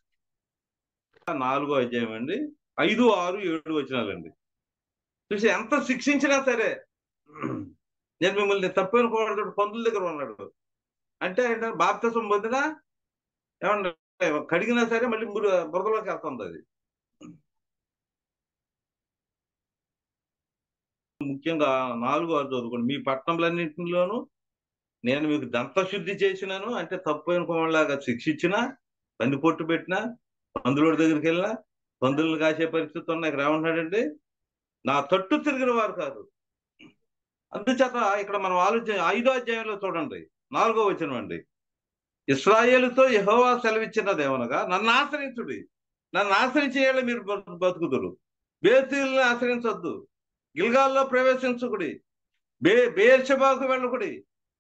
4వ అధ్యాయం అండి, 5, 6, 7 వచనాలండి. చూసి ఎంత శిక్షించినా సరే, నేను మిమ్మల్ని తప్పైన కుమారుడు పందుల దగ్గర ఉన్నాడు అంటే ఏంటంటే, బాప్తిసం పొందినా ఏమన్నా కడిగినా సరే మళ్ళీ బురదలోకి వెళ్తుంది అది. ముఖ్యంగా 4:6 చదువుకోండి. మీ పట్టణములన్నింటిలోనూ నేను మీకు దంతశుద్ధి చేసినాను అంటే, తప్పైన కుమారులాగా శిక్షించినా, పంది పొట్టు పెట్టినా, పందులోడి దగ్గరికి వెళ్ళినా, పందులను కాసే పరిస్థితి ఉన్నాయి. ఇక్కడ ఏమంటున్నాడంటే, నా తట్టు తిరిగిన వారు కాదు. అందుచేత ఇక్కడ మనం ఆలోచన 5వ అధ్యాయంలో చూడండి, 4వ వచనం అండి. ఇశ్రాయేలుతో యెహోవా సెలవిచ్చినదేమనగా, నన్ను ఆశ్రయించుడి, నన్ను ఆశ్రయించేయాలి మీరు బతుకుదురు. బేతేలుని ఆశ్రయించొద్దు, గిల్గాల్లో ప్రవేశించుకుడి, బెయేర్షెబాకు వెళ్ళకుడి.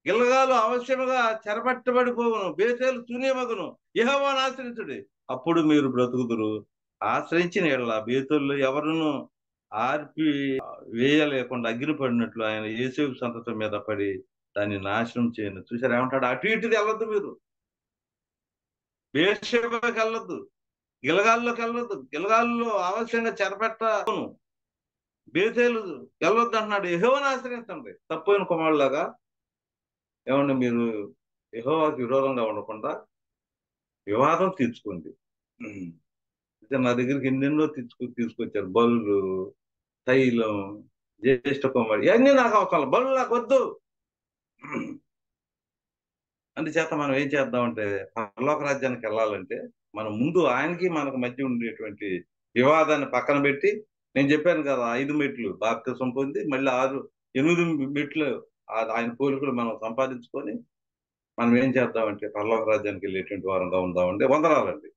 గిల్గాలు అవశ్యముగా చెరపట్టబడిపోవును, బేతేలు శూన్యమగును. యెహోవాను ఆశ్రయించుడి, అప్పుడు మీరు బ్రతుకుదురు. ఆశ్రయించిన యెడల బేతేలులో ఎవరును ఆర్పి వేయలేకుండా అగ్ని పడినట్లు ఆయన యోసేపు సంతతి మీద పడి దాన్ని నాశనం చేయను. చూసారు, ఏమంటాడు, అటు ఇటు వెళ్ళొద్దు మీరు, బేర్షెబాకి వెళ్ళొద్దు, గిలగాల్లోకి వెళ్ళొద్దు, గిలగాల్లో ఆలస్యంగా చెరపెట్టను, బేతేలు వెళ్ళొద్దు అంటున్నాడు. యెహోవాను ఆశ్రయించండి తప్పైన కుమారులాగా. ఏమండి మీరు యెహోవాకి విరోధంగా ఉండకుండా వివాదం తీర్చుకోండి. అయితే నా దగ్గరికి ఎన్నెన్నో తీసుకొచ్చారు, బలులు, తైలం, జ్యేష్ఠ కుమారి, ఇవన్నీ నాకు అవసరం, బలు నాకు వద్దు. అందుచేత మనం ఏం చేద్దామంటే, పరలోక రాజ్యానికి వెళ్ళాలంటే మనం ముందు ఆయనకి మనకు మధ్య ఉండేటువంటి వివాదాన్ని పక్కన పెట్టి, నేను చెప్పాను కదా 5 మెట్లు బాప్తిసం పొంది మళ్ళీ 8 మెట్లు ఆయన పోలికలు మనం సంపాదించుకొని మనం ఏం చేద్దామంటే పరలోక రాజ్యానికి వెళ్ళేటువంటి వారంగా ఉందామండి. వందనాలండి.